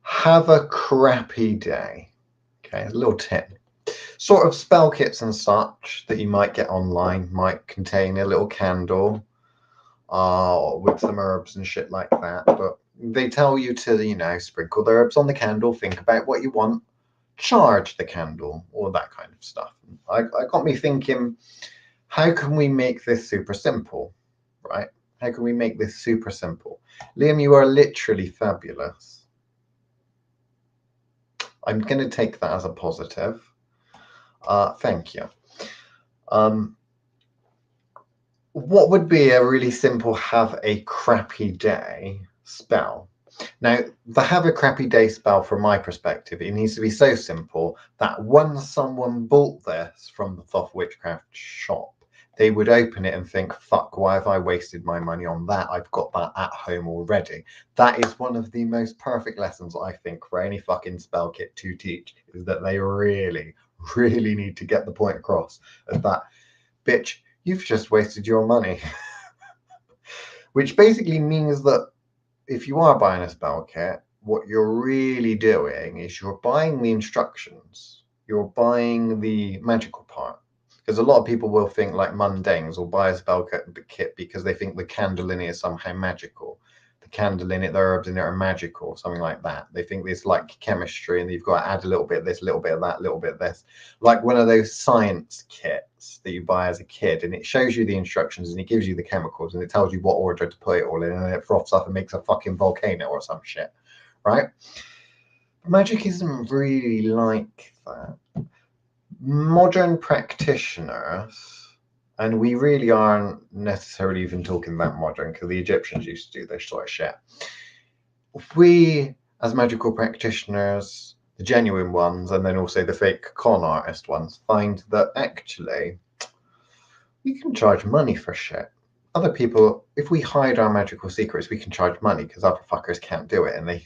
Have a crappy day. Okay, a little tip. Sort of spell kits and such that you might get online might contain a little candle with some herbs and shit like that. But they tell you to, sprinkle the herbs on the candle, think about what you want, charge the candle, all that kind of stuff. I got me thinking, how can we make this super simple, right? How can we make this super simple? Liam, you are literally fabulous. I'm going to take that as a positive. Thank you. What would be a really simple have a crappy day spell? Now, the have a crappy day spell, from my perspective, it needs to be so simple that once someone bought this from the Thoth Witchcraft shop, they would open it and think, fuck, why have I wasted my money on that? I've got that at home already. That is one of the most perfect lessons, I think, for any fucking spell kit to teach, is that they really, really need to get the point across of that, bitch, you've just wasted your money. Which basically means that if you are buying a spell kit, what you're really doing is you're buying the instructions, you're buying the magical part. Because a lot of people will think, like mundanes, will buy a spell kit because they think the candle in it is somehow magical. the candle in it, the herbs in it are magical, or something like that. They think it's like chemistry, and you've got to add a little bit of this, a little bit of that, a little bit of this, like one of those science kits that you buy as a kid, and it shows you the instructions and it gives you the chemicals and it tells you what order to put it all in, and it froths up and makes a fucking volcano or some shit, right? Magic isn't really like that. Modern practitioners, and we really aren't necessarily even talking about modern, because the Egyptians used to do this sort of shit. We, as magical practitioners, the genuine ones, and then also the fake con artist ones, find that actually we can charge money for shit. Other people, if we hide our magical secrets, we can charge money, because other fuckers can't do it, and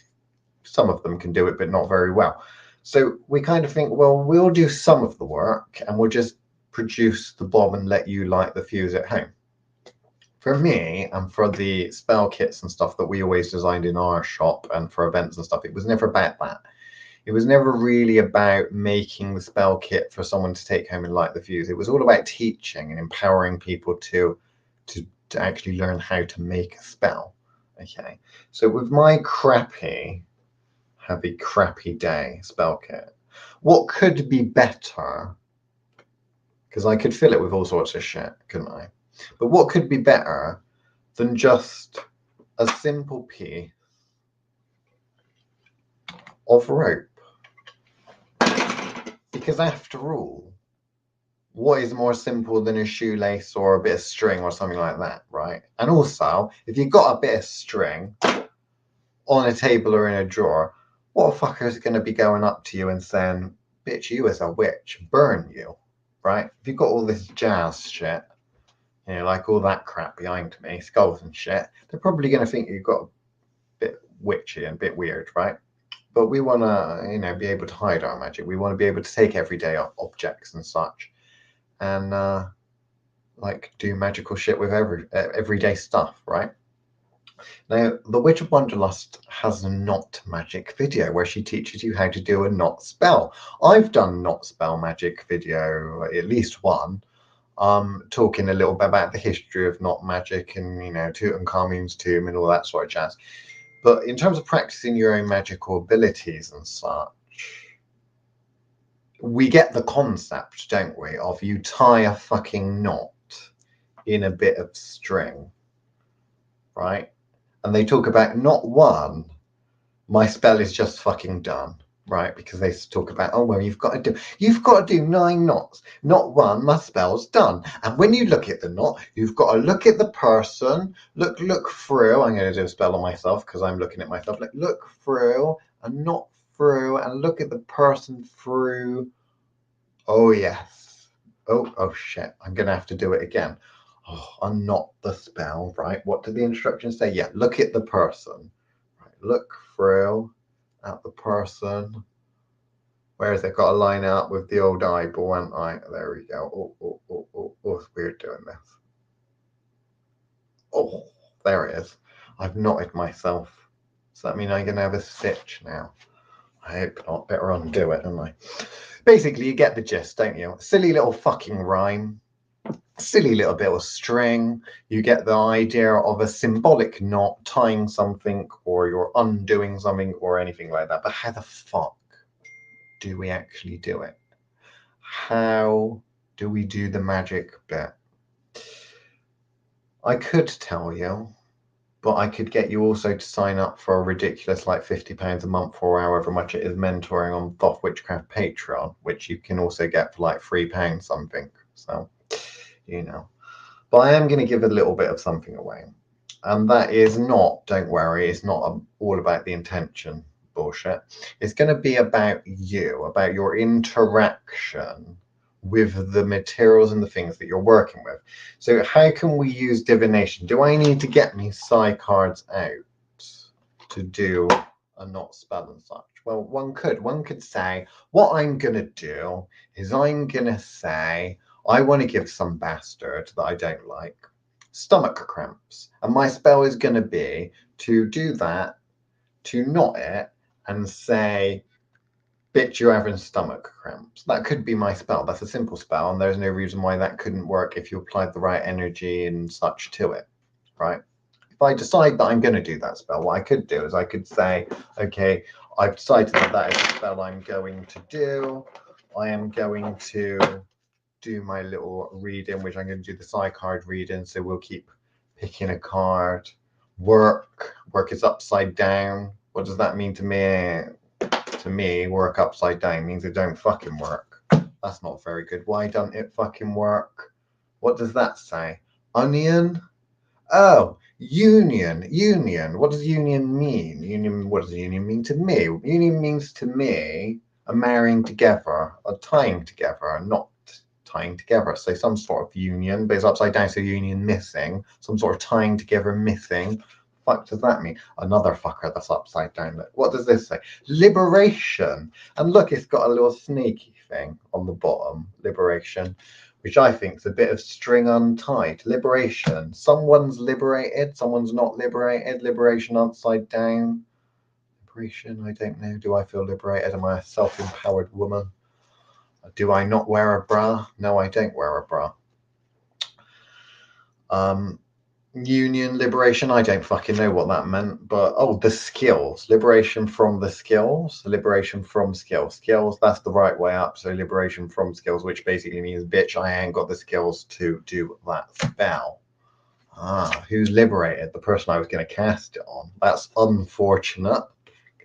some of them can do it, but not very well. So we kind of think, well, we'll do some of the work and we'll just produce the bomb and let you light the fuse at home. For me, and for the spell kits and stuff that we always designed in our shop and for events and stuff, it was never about that. It was never really about making the spell kit for someone to take home and light the fuse. It was all about teaching and empowering people to actually learn how to make a spell. Okay, so with my crappy day spell kit, what could be better? Because I could fill it with all sorts of shit, couldn't I? But what could be better than just a simple piece of rope? Because after all, what is more simple than a shoelace or a bit of string or something like that, right? And also, if you've got a bit of string on a table or in a drawer, what a fucker is going to be going up to you and saying, bitch, you as a witch, burn you, right? If you've got all this jazz shit, you know, like all that crap behind me, skulls and shit, they're probably going to think you've got a bit witchy and a bit weird, right? But we want to, you know, be able to hide our magic. We want to be able to take everyday objects and such and like do magical shit with everyday stuff, right? Now, the Witch of Wonderlust has a not magic video where she teaches you how to do a not spell. I've done not spell magic video, at least one, talking a little bit about the history of not magic and, you know, Tutankhamun's tomb and all that sort of jazz. But in terms of practicing your own magical abilities and such, we get the concept, don't we, of you tie a fucking knot in a bit of string, right? And they talk about not one, my spell is just fucking done, right? Because they talk about, oh, well, you've got to do 9 knots. Not one, my spell's done. And when you look at the knot, you've got to look at the person, look through. I'm going to do a spell on myself because I'm looking at myself. Look through and not through and look at the person through. Oh, yes. Oh, shit. I'm going to have to do it again. Oh, unknot the spell, right? What do the instructions say? Yeah, look at the person. Right, look through at the person. Where is it? Got to line up with the old eyeball, haven't I? There we go. Oh, it's weird doing this. Oh, there it is. I've knotted myself. Does that mean I'm going to have a stitch now? I hope not. Better undo it, don't I? Basically, you get the gist, don't you? Silly little fucking rhyme. Silly little bit of string. You get the idea of a symbolic knot tying something, or you're undoing something, or anything like that. But how the fuck do we actually do it? How do we do the magic bit? I could tell you, but I could get you also to sign up for a ridiculous like £50 a month or however much it is mentoring on Thoth Witchcraft Patreon, which you can also get for like £3 something. So, you know. But I am going to give a little bit of something away. And that is not, don't worry, it's not all about the intention bullshit. It's going to be about you, about your interaction with the materials and the things that you're working with. So how can we use divination? Do I need to get me psi cards out to do a not spell and such? Well, one could say, what I'm going to do is I'm going to say, I want to give some bastard that I don't like stomach cramps. And my spell is going to be to do that, to knot it and say, bitch, you're having stomach cramps. That could be my spell. That's a simple spell. And there's no reason why that couldn't work if you applied the right energy and such to it, right? if I decide that I'm going to do that spell, what I could do is I could say, okay, I've decided that that is the spell I'm going to do. I am going to do my little reading, which I'm going to do the side card reading. So we'll keep picking a card. Work is upside down. What does that mean to me? To me, work upside down means it don't fucking work. That's not very good. Why don't it fucking work? What does that say? Onion? Oh, union. What does union mean? What does union mean to me? Union means to me a marrying together, a tying together, not tying together. So some sort of union, but it's upside down, so union missing. Some sort of tying together missing. Fuck does that mean? Another fucker that's upside down. Look, what does this say? Liberation. And look, it's got a little sneaky thing on the bottom. Liberation, which I think is a bit of string untied. Liberation. Someone's liberated, someone's not liberated. Liberation upside down. Liberation, I don't know. Do I feel liberated? Am I a self-empowered woman? Do I not wear a bra? No, I don't wear a bra. Union, liberation, I don't fucking know what that meant, but oh, the skills. Liberation from the skills. Liberation from skills. Skills, that's the right way up. So liberation from skills, which basically means, bitch, I ain't got the skills to do that spell. Who's liberated? The person I was going to cast it on. That's unfortunate.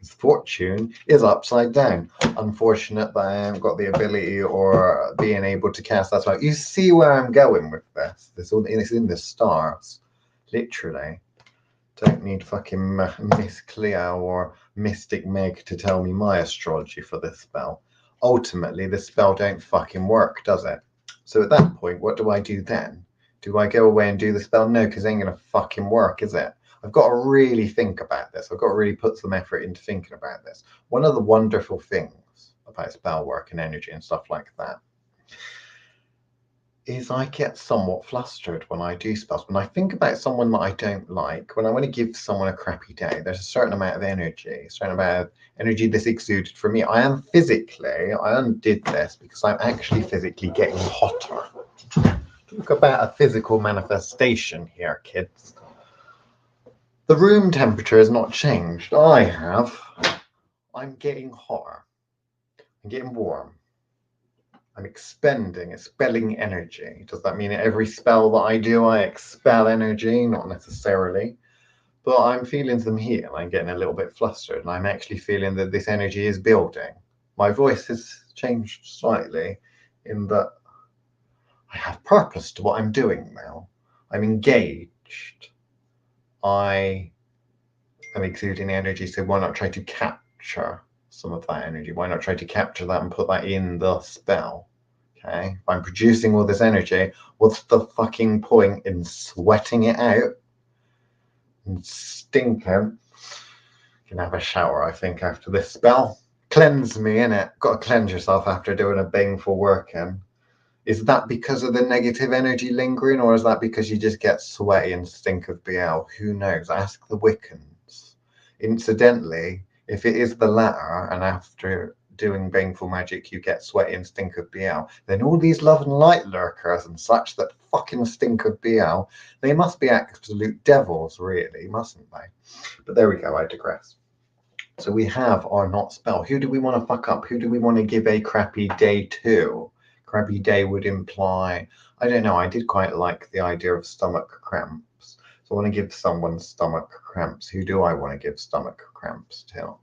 Fortune is upside down. Unfortunate that I haven't got the ability or being able to cast that spell. You see where I'm going with this? It's in the stars, literally. Don't need fucking Miss Cleo or Mystic Meg to tell me my astrology for this spell. Ultimately, the spell don't fucking work, does it? So at that point, what do I do then? Do I go away and do the spell? No, because it ain't gonna fucking work, is it? I've got to really think about this. I've got to really put some effort into thinking about this. One of the wonderful things about spell work and energy and stuff like that is I get somewhat flustered when I do spells. When I think about someone that I don't like, when I want to give someone a crappy day, there's a certain amount of energy, that's exuded from me. I undid this because I'm actually physically getting hotter. Talk about a physical manifestation here, kids. The room temperature has not changed. I'm getting hotter. I'm getting warm. I'm expelling energy. Does that mean every spell that I do, I expel energy? Not necessarily. But I'm feeling some heat and I'm getting a little bit flustered. And I'm actually feeling that this energy is building. My voice has changed slightly in that I have purpose to what I'm doing now. I'm engaged. I am exuding energy, so why not try to capture some of that energy? Why not try to capture that and put that in the spell? Okay, if I'm producing all this energy, what's the fucking point in sweating it out and stinking? You can have a shower, I think, after this spell. Cleanse me, innit? Got to cleanse yourself after doing a baneful working. Is that because of the negative energy lingering, or is that because you just get sweaty and stink of BL? Who knows? Ask the Wiccans. Incidentally, if it is the latter, and after doing baneful magic you get sweaty and stink of BL, then all these love and light lurkers and such that fucking stink of BL, they must be absolute devils, really, mustn't they? But there we go, I digress. So we have our not spell. Who do we want to fuck up? Who do we want to give a crappy day to? Crappy day would imply, I don't know, I did quite like the idea of stomach cramps. So I want to give someone stomach cramps. Who do I want to give stomach cramps to?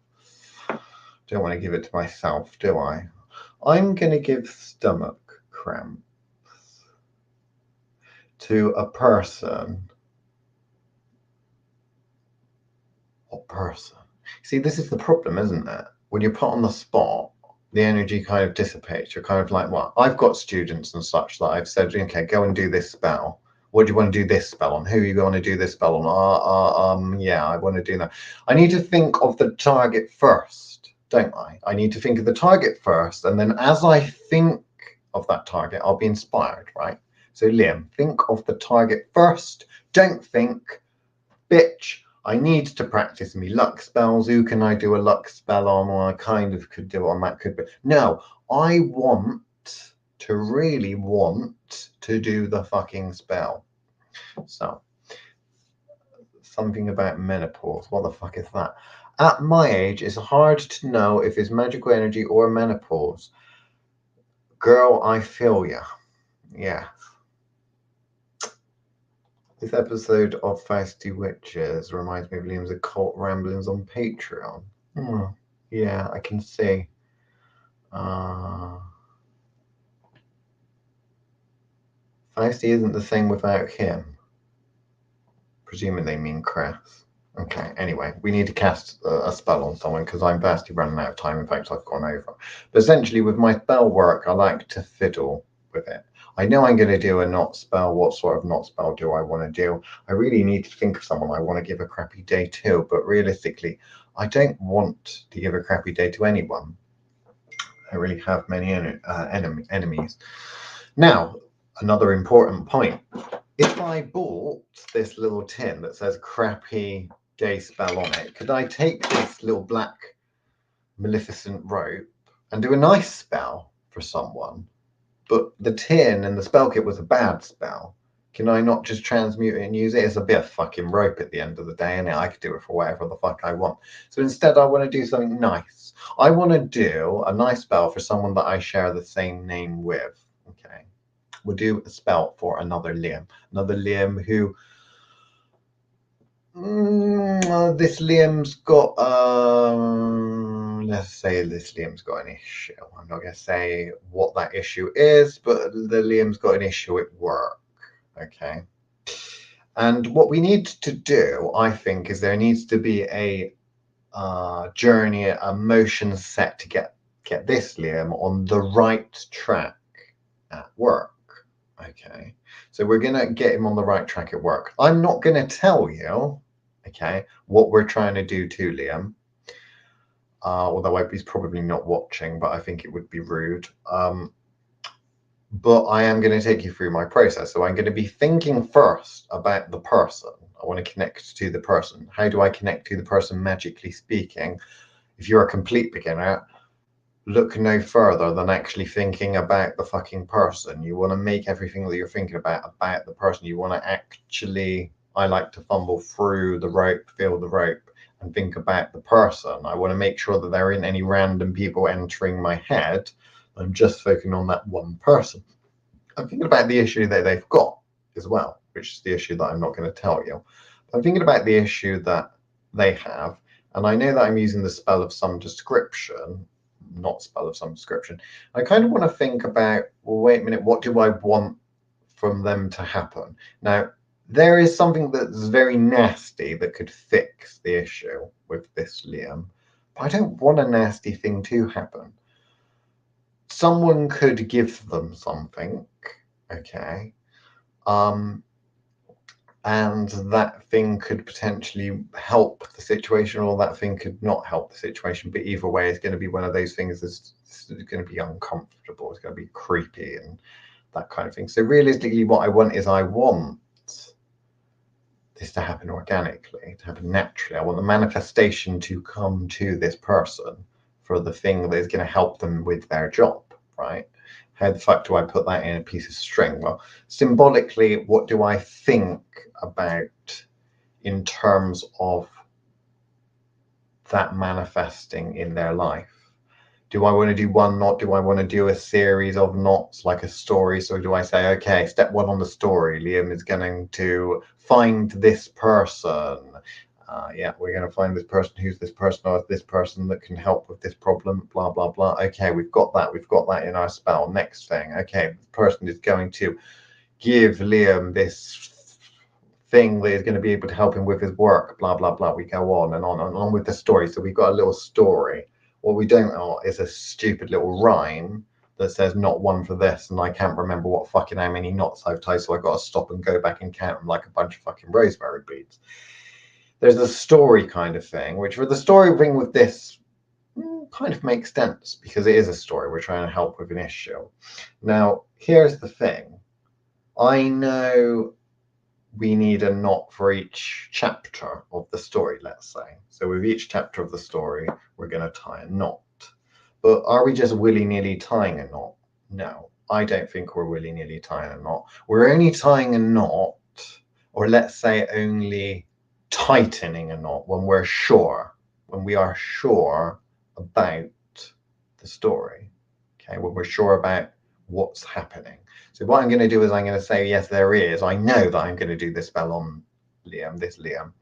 Don't want to give it to myself, do I? I'm going to give stomach cramps to a person. What person? See, this is the problem, isn't it? When you're put on the spot, the energy kind of dissipates. You're kind of like, well, I've got students and such that I've said, okay, go and do this spell. What do you want to do this spell on? Who are you going to do this spell on? Yeah, I want to do that. I need to think of the target first, don't I? I need to think of the target first, and then as I think of that target, I'll be inspired, right? So Liam, think of the target first. Don't think, bitch, I need to practice me luck spells. Who can I do a luck spell on? Well, I kind of could do it on that. Could be. No, I really want to do the fucking spell. So something about menopause. What the fuck is that? At my age, it's hard to know if it's magical energy or menopause. Girl, I feel ya. Yeah. This episode of Fausty Witches reminds me of Liam's occult ramblings on Patreon. Yeah, I can see. Fausty isn't the same without him. Presuming they mean Cress. Okay, anyway, we need to cast a spell on someone because I'm vastly running out of time. In fact, I've gone over. But essentially, with my spell work, I like to fiddle with it. I know I'm going to do a not spell. What sort of not spell do I want to do? I really need to think of someone I want to give a crappy day to. But realistically, I don't want to give a crappy day to anyone. I really have many enemies. Now, another important point. If I bought this little tin that says crappy day spell on it, could I take this little black maleficent rope and do a nice spell for someone? But the tin and the spell kit was a bad spell. Can I not just transmute it and use it? It's a bit of fucking rope at the end of the day, and I could do it for whatever the fuck I want. So instead, I want to do something nice. I want to do a nice spell for someone that I share the same name with. Okay. We'll do a spell for another Liam. Another Liam who... this Liam's got... let's say this Liam's got an issue. I'm not going to say what that issue is, but the Liam's got an issue at work. Okay. And what we need to do, I think, is there needs to be a journey, a motion set to get this Liam on the right track at work. Okay, so we're going to get him on the right track at work. I'm not going to tell you, okay, what we're trying to do to Liam. Although he's probably not watching, but I think it would be rude. But I am going to take you through my process. So I'm going to be thinking first about the person. I want to connect to the person. How do I connect to the person, magically speaking? If you're a complete beginner, look no further than actually thinking about the fucking person. You want to make everything that you're thinking about the person. You want to actually, I like to fumble through the rope, feel the rope, and think about the person. I want to make sure that there aren't any random people entering my head. I'm just focusing on that one person. I'm thinking about the issue that they've got as well, which is the issue that I'm not going to tell you. I'm thinking about the issue that they have, and I know that I'm using the spell of some description, not spell of some description. I kind of want to think about, well, wait a minute, what do I want from them to happen? Now, there is something that's very nasty that could fix the issue with this Liam, but I don't want a nasty thing to happen. Someone could give them something, okay, and that thing could potentially help the situation, or that thing could not help the situation. But either way, it's going to be one of those things that's going to be uncomfortable. It's going to be creepy and that kind of thing. So realistically, what I want is I want this to happen organically, to happen naturally. I want the manifestation to come to this person for the thing that is going to help them with their job, right? How the fuck do I put that in a piece of string? Well, symbolically, what do I think about in terms of that manifesting in their life? Do I want to do one knot? Do I want to do a series of knots, like a story? So do I say, okay, step one on the story, Liam is going to find this person. Yeah, we're going to find this person. Who's this person? Or this person that can help with this problem, blah, blah, blah. Okay, we've got that. We've got that in our spell. Next thing. Okay, the person is going to give Liam this thing that is going to be able to help him with his work, blah, blah, blah. We go on and on and on with the story. So we've got a little story. What we don't want is a stupid little rhyme that says not one for this, and I can't remember what fucking how many knots I've tied, so I got to stop and go back and count them like a bunch of fucking rosemary beads. There's a story kind of thing, which for the story thing with this kind of makes sense because it is a story. We're trying to help with an issue. Now, here's the thing. I know we need a knot for each chapter of the story, let's say. So with each chapter of the story, we're going to tie a knot. But are we just willy-nilly tying a knot? No, I don't think we're willy-nilly tying a knot. We're only tying a knot, or let's say only tightening a knot, when we're sure, when we are sure about the story, okay, when we're sure about what's happening. So what I'm going to do is I'm going to say, yes, there is. I know that I'm going to do this spell on Liam, this Liam.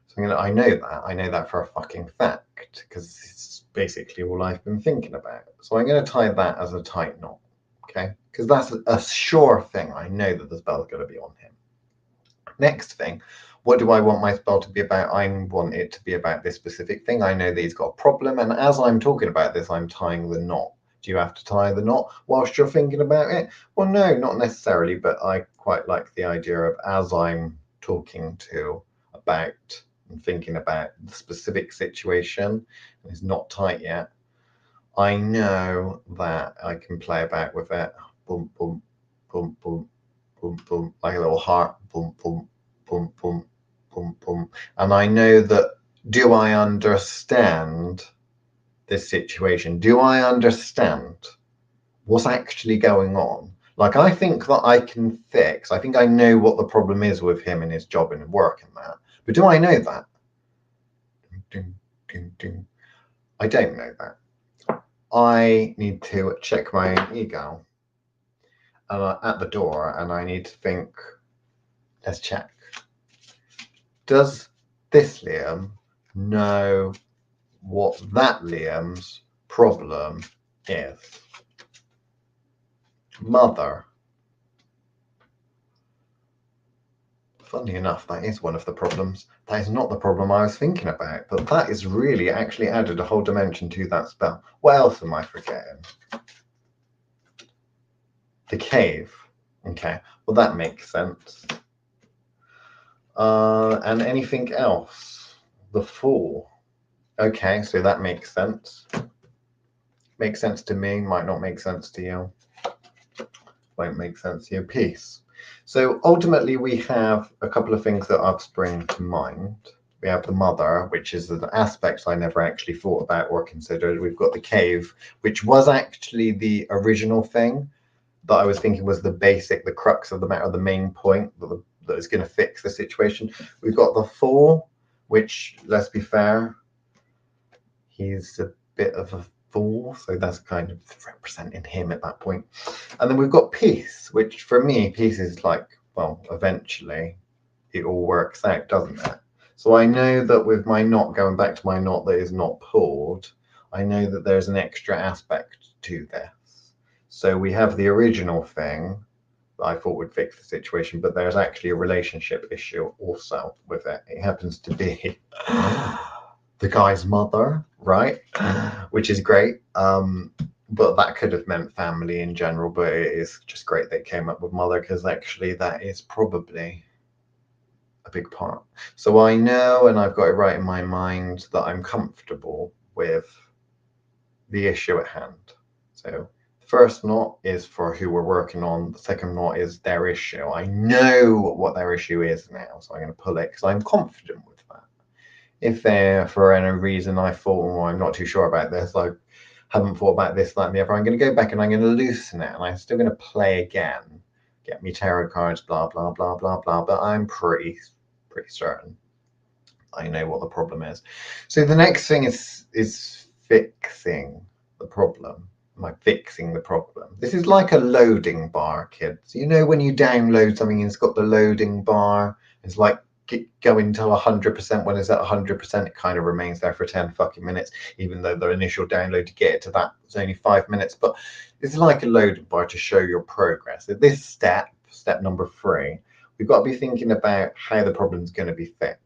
So I know that for a fucking fact, because it's basically all I've been thinking about. So I'm going to tie that as a tight knot, okay? Because that's a sure thing. I know that the spell's going to be on him. Next thing, what do I want my spell to be about? I want it to be about this specific thing. I know that he's got a problem, and as I'm talking about this, I'm tying the knot. Do you have to tie the knot whilst you're thinking about it? Well, no, not necessarily, but I quite like the idea of, as I'm talking to about and thinking about the specific situation, and it's not tight yet, I know that I can play about with it. Boom, boom, boom, boom, boom, boom, like a little heart. Boom, boom, boom, boom, boom, boom. And I know that, do I understand this situation? Do I understand what's actually going on? Like, I think that I can fix, I think I know what the problem is with him and his job and work and that. But do I know that? I don't know that. I need to check my ego at the door, and I need to think, let's check. Does this Liam know what that Liam's problem is? Mother. Funnily enough, that is one of the problems. That is not the problem I was thinking about, but that is really actually added a whole dimension to that spell. What else am I forgetting? The cave. Okay, well that makes sense. And anything else? The Fool. Okay, so that makes sense. Makes sense to me, might not make sense to you. Won't make sense to you. Peace. So ultimately we have a couple of things that are spring to mind. We have the Mother, which is an aspect I never actually thought about or considered. We've got the cave, which was actually the original thing that I was thinking was the basic, the crux of the matter, the main point that is going to fix the situation. We've got the Fool, which, let's be fair, he's a bit of a fool, so that's kind of representing him at that point. And then we've got Peace, which for me, Peace is like, well, eventually it all works out, doesn't it? So I know that with my knot, going back to my knot that is not pulled, I know that there's an extra aspect to this. So we have the original thing that I thought would fix the situation, but there's actually a relationship issue also with it. It happens to be the guy's mother, right? Which is great. But that could have meant family in general, but it is just great they came up with mother, because actually that is probably a big part. So I know, and I've got it right in my mind, that I'm comfortable with the issue at hand. So the first knot is for who we're working on. The second knot is their issue. I know what their issue is now, so I'm going to pull it because I'm confident with that. If there, for any reason, I thought, oh, I'm not too sure about this, I haven't thought about this, that, and the other, I'm going to go back and I'm going to loosen it, and I'm still going to play again, get me tarot cards, blah, blah, blah, blah, blah, but I'm pretty certain I know what the problem is. So the next thing is fixing the problem. Am I fixing the problem? This is like a loading bar, kids. You know when you download something and it's got the loading bar, it's like going to 100%. When it's at 100%, it kind of remains there for 10 fucking minutes, even though the initial download to get it to that was only 5 minutes. But it's like a loading bar to show your progress. So this step number 3, we've got to be thinking about how the problem is going to be fixed.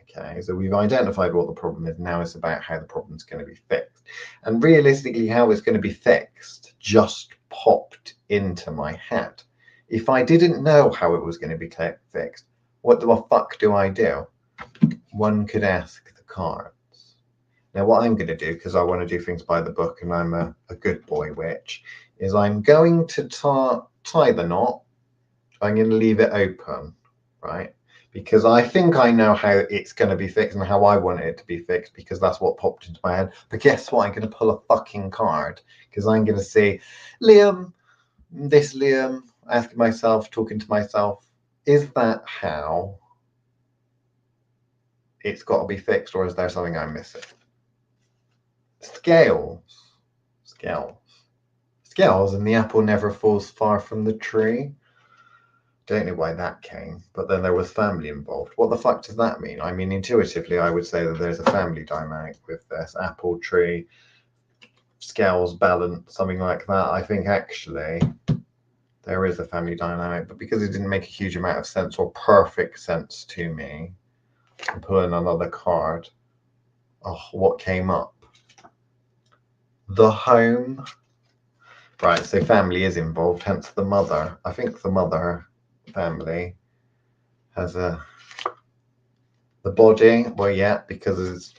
Okay, so we've identified what the problem is. Now it's about how the problem is going to be fixed. And realistically, how it's going to be fixed just popped into my head. If I didn't know how it was going to be fixed, what the fuck do I do? One could ask the cards. Now, what I'm going to do, because I want to do things by the book and I'm a good boy witch, is I'm going to tie the knot. I'm going to leave it open, right? Because I think I know how it's going to be fixed and how I want it to be fixed, because that's what popped into my head. But guess what? I'm going to pull a fucking card, because I'm going to see Liam, asking myself, talking to myself, is that how it's got to be fixed, or is there something I'm missing? Scales. Scales, and the apple never falls far from the tree. Don't know why that came, but then there was family involved. What the fuck does that mean? I mean, intuitively, I would say that there's a family dynamic with this apple tree, scales, balance, something like that. I think actually there is a family dynamic, but because it didn't make a huge amount of sense or perfect sense to me, I'm pulling another card. Oh, what came up? The home. Right, so family is involved, hence the mother. I think the mother family has the body. Well, yeah, because it's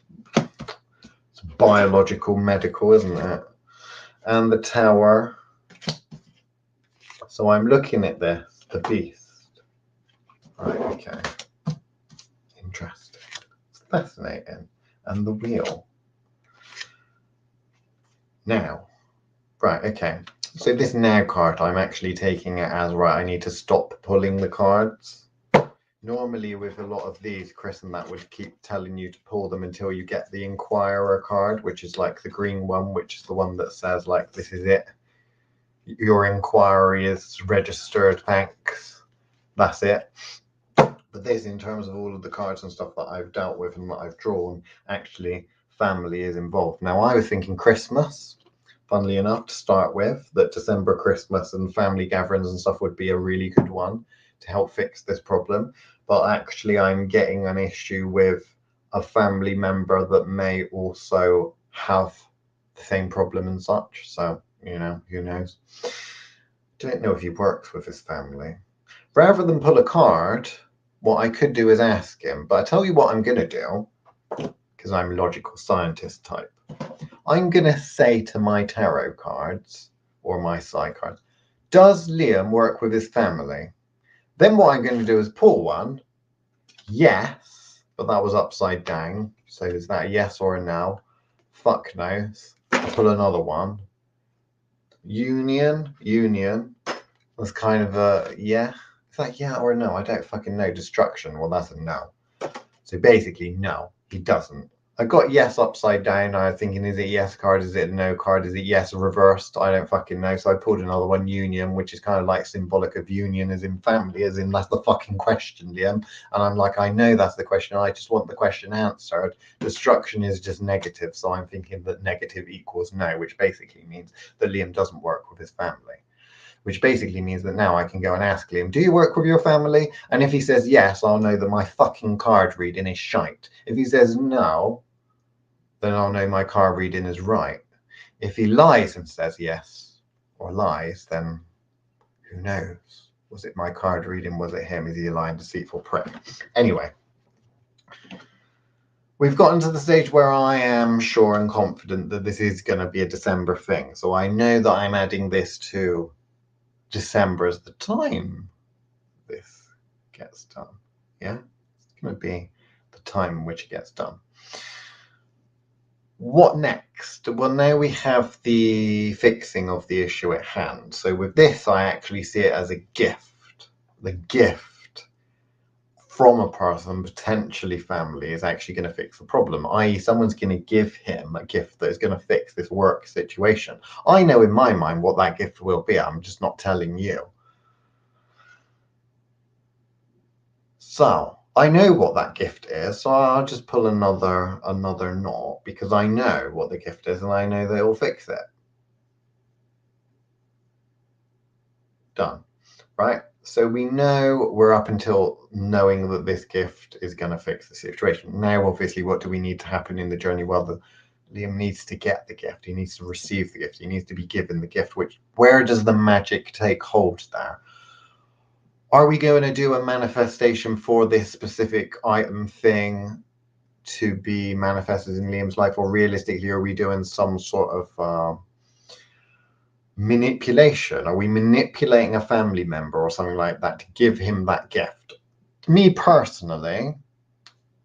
biological, medical, isn't it? And the tower. So I'm looking at this, the beast. Right, okay. Interesting. It's fascinating. And the wheel. Now, right, okay. So this now card, I'm actually taking it as, right, I need to stop pulling the cards. Normally with a lot of these, Chris and that would keep telling you to pull them until you get the Inquirer card, which is like the green one, which is the one that says like, this is it. Your inquiry is registered, thanks. That's it. But this, in terms of all of the cards and stuff that I've dealt with and that I've drawn, actually family is involved. Now I was thinking Christmas, funnily enough, to start with, that December Christmas and family gatherings and stuff would be a really good one to help fix this problem. But actually I'm getting an issue with a family member that may also have the same problem and such. So, you know, who knows? Don't know if he works with his family. Rather than pull a card, what I could do is ask him. But I tell you what I'm going to do, because I'm a logical scientist type. I'm going to say to my tarot cards, or my side cards, does Liam work with his family? Then what I'm going to do is pull one. Yes, but that was upside down. So is that a yes or a no? Fuck knows. I'll pull another one. Union. Was kind of a yeah. Is that yeah or a no? I don't fucking know. Destruction. Well, that's a no. So basically, no, he doesn't. I got yes upside down. I was thinking, is it yes card? Is it a no card? Is it yes reversed? I don't fucking know. So I pulled another one, union, which is kind of like symbolic of union, as in family, as in that's the fucking question, Liam. And I'm like, I know that's the question. I just want the question answered. Destruction is just negative. So I'm thinking that negative equals no, which basically means that Liam doesn't work with his family. Which basically means that now I can go and ask Liam, do you work with your family? And if he says yes, I'll know that my fucking card reading is shite. If he says no, then I'll know my card reading is right. If he lies and says yes, or lies, then who knows? Was it my card reading? Was it him? Is he a lying, deceitful prick? Anyway, we've gotten to the stage where I am sure and confident that this is going to be a December thing. So I know that I'm adding this to December as the time this gets done. Yeah, it's going to be the time in which it gets done. What next? Well, now we have the fixing of the issue at hand. So with this, I actually see it as a gift. The gift from a person, potentially family, is actually going to fix the problem, i.e. someone's going to give him a gift that is going to fix this work situation. I know in my mind what that gift will be. I'm just not telling you. So I know what that gift is, so I'll just pull another knot because I know what the gift is and I know they will fix it. Done. Right? So we know we're up until knowing that this gift is going to fix the situation. Now, obviously, what do we need to happen in the journey? Well, Liam needs to get the gift. He needs to receive the gift. He needs to be given the gift. Where does the magic take hold there? Are we going to do a manifestation for this specific item thing to be manifested in Liam's life, or realistically, are we doing some sort of manipulation? Are we manipulating a family member or something like that to give him that gift? Me personally,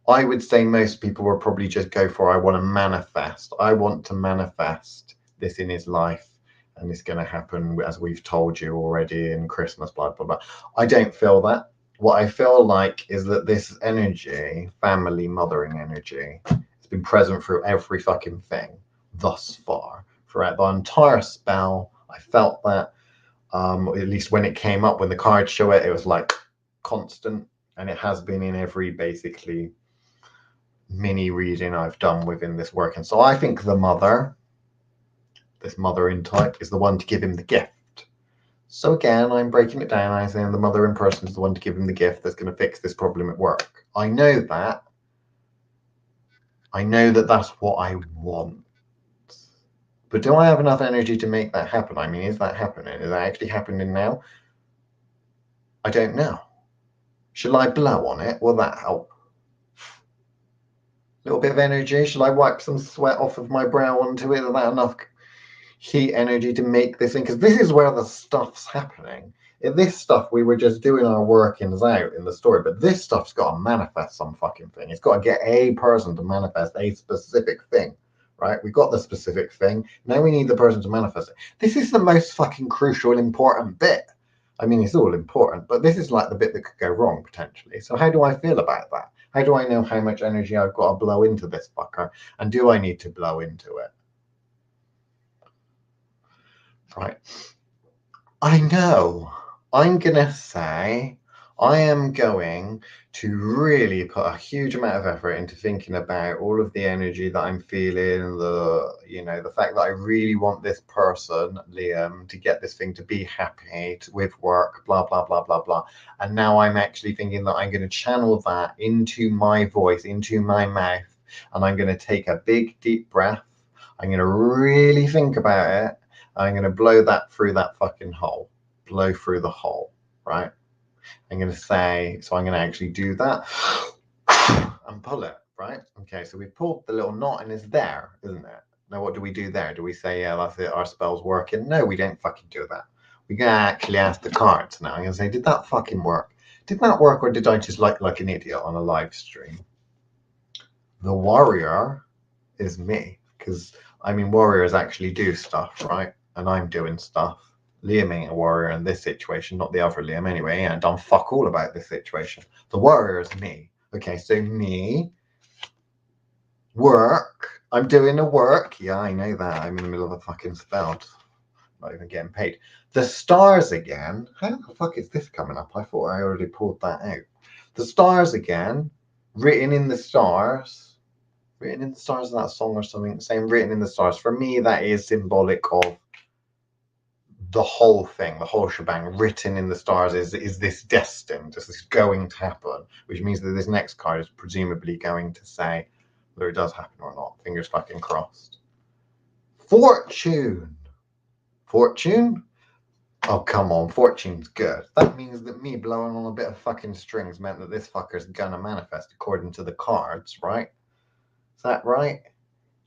I would say most people will probably just go for, I want to manifest. I want to manifest this in his life. And it's going to happen, as we've told you already, in Christmas, blah, blah, blah. I don't feel that. what I feel like is that this energy, family mothering energy, has been present through every fucking thing thus far. Throughout the entire spell, I felt that. At least when it came up, when the cards show it, it was like constant, and it has been in every basically mini reading I've done within this work. And so I think the mother, this mother in type, is the one to give him the gift. So again, I'm breaking it down. I'm saying the mother in person is the one to give him the gift that's going to fix this problem at work. I know that. I know that that's what I want. But do I have enough energy to make that happen? I mean, is that happening? Is that actually happening now? I don't know. Shall I blow on it? Will that help? A little bit of energy. Shall I wipe some sweat off of my brow onto it? Is that enough heat energy to make this thing? Because this is where the stuff's happening. In this stuff, we were just doing our workings out in the story, but this stuff's got to manifest some fucking thing. It's got to get a person to manifest a specific thing, right? We got the specific thing. Now we need the person to manifest it. This is the most fucking crucial, important bit. I mean, it's all important, but this is like the bit that could go wrong potentially. So how do I feel about that? How do I know how much energy I've got to blow into this fucker? And do I need to blow into it? Right. I know. I'm going to say I am going to really put a huge amount of effort into thinking about all of the energy that I'm feeling, the fact that I really want this person, Liam, to get this thing to be happy with work, blah, blah, blah, blah, blah. And now I'm actually thinking that I'm going to channel that into my voice, into my mouth, and I'm going to take a big, deep breath. I'm going to really think about it. I'm going to blow that through that fucking hole. Blow through the hole, right? I'm going to say, so I'm going to actually do that and pull it, right? Okay, so we pulled the little knot and it's there, isn't it? Now, what do we do there? Do we say, yeah, that's it, our spell's working? No, we don't fucking do that. We're going to actually ask the cards now. I'm going to say, did that fucking work? Did that work, or did I just like an idiot on a live stream? The warrior is me, because, I mean, warriors actually do stuff, right? And I'm doing stuff. Liam ain't a warrior in this situation, not the other Liam anyway. He ain't done fuck all about this situation. The warrior is me. Okay, so me, work. I'm doing the work. Yeah, I know that. I'm in the middle of a fucking spell. Not even getting paid. The stars again. How the fuck is this coming up? I thought I already pulled that out. The stars again. Written in the stars. Written in the stars, that song or something. Saying written in the stars. For me, that is symbolic of the whole thing, the whole shebang. Written in the stars is this destined, this is going to happen, which means that this next card is presumably going to say whether it does happen or not. Fingers fucking crossed. Fortune. Fortune? Oh, come on, fortune's good. That means that me blowing on a bit of fucking strings meant that this fucker's gonna manifest according to the cards, right? Is that right?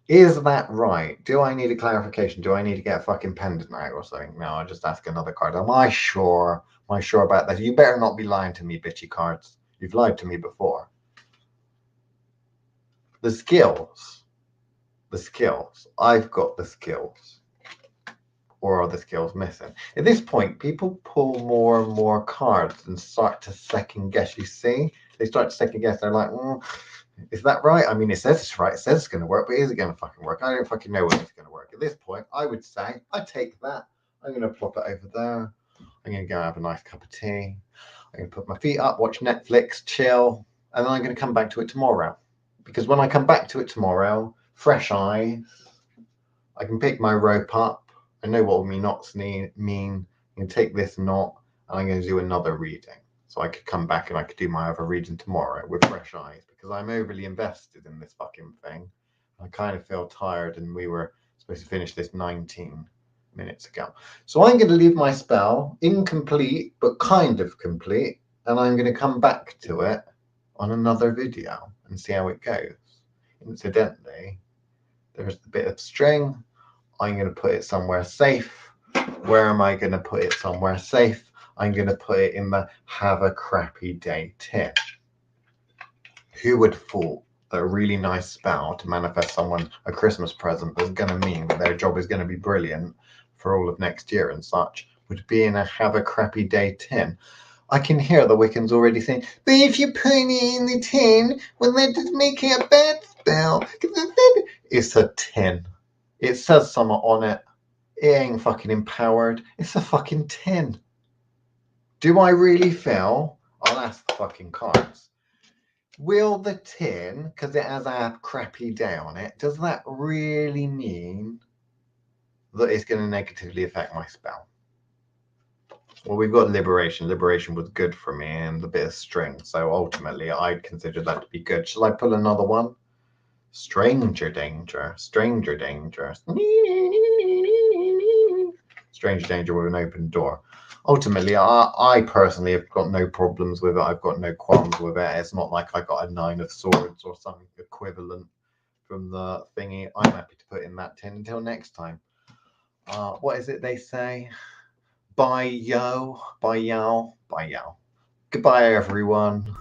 Is that right? Do I need a clarification? Do I need to get a fucking pendant out or something? No, I'll just ask another card. Am I sure? Am I sure about that? You better not be lying to me, bitchy cards. You've lied to me before. The skills. The skills. I've got the skills. Or are the skills missing? At this point, people pull more and more cards and start to second guess. You see? They start to second guess. They're like, is that right? I mean, it says it's right. It says it's going to work, but is it going to fucking work? I don't fucking know when it's going to work. At this point, I would say, I take that. I'm going to plop it over there. I'm going to go have a nice cup of tea. I'm going to put my feet up, watch Netflix, chill, and then I'm going to come back to it tomorrow. Because when I come back to it tomorrow, fresh eyes, I can pick my rope up. I know what me knots mean. I'm going to take this knot, and I'm going to do another reading. So I could come back and I could do my other reading tomorrow with fresh eyes, because I'm overly invested in this fucking thing. I kind of feel tired, and we were supposed to finish this 19 minutes ago. So I'm going to leave my spell incomplete, but kind of complete, and I'm going to come back to it on another video and see how it goes. Incidentally, there's the bit of string. I'm going to put it somewhere safe. Where am I going to put it somewhere safe? I'm going to put it in the have a crappy day tin. Who would have thought that a really nice spell to manifest someone a Christmas present that's going to mean that their job is going to be brilliant for all of next year and such would be in a have a crappy day tin? I can hear the Wiccans already saying, but if you put it in the tin, well, that does make it a bad spell. It's a tin. It says something on it. It ain't fucking empowered. It's a fucking tin. Do I really feel? I'll ask the fucking cards. Will the tin, because it has a crappy day on it, does that really mean that it's going to negatively affect my spell? Well, we've got liberation. Liberation was good for me and a bit of string. So ultimately, I'd consider that to be good. Shall I pull another one? Stranger danger. Stranger danger. Stranger danger with an open door. Ultimately, I personally have got no problems with it. I've got no qualms with it. It's not like I got a 9 of swords or something equivalent from the thingy. I'm happy to put in that tin until next time. What is it they say? Bye, yo. Bye, y'all. Bye, y'all. Goodbye, everyone.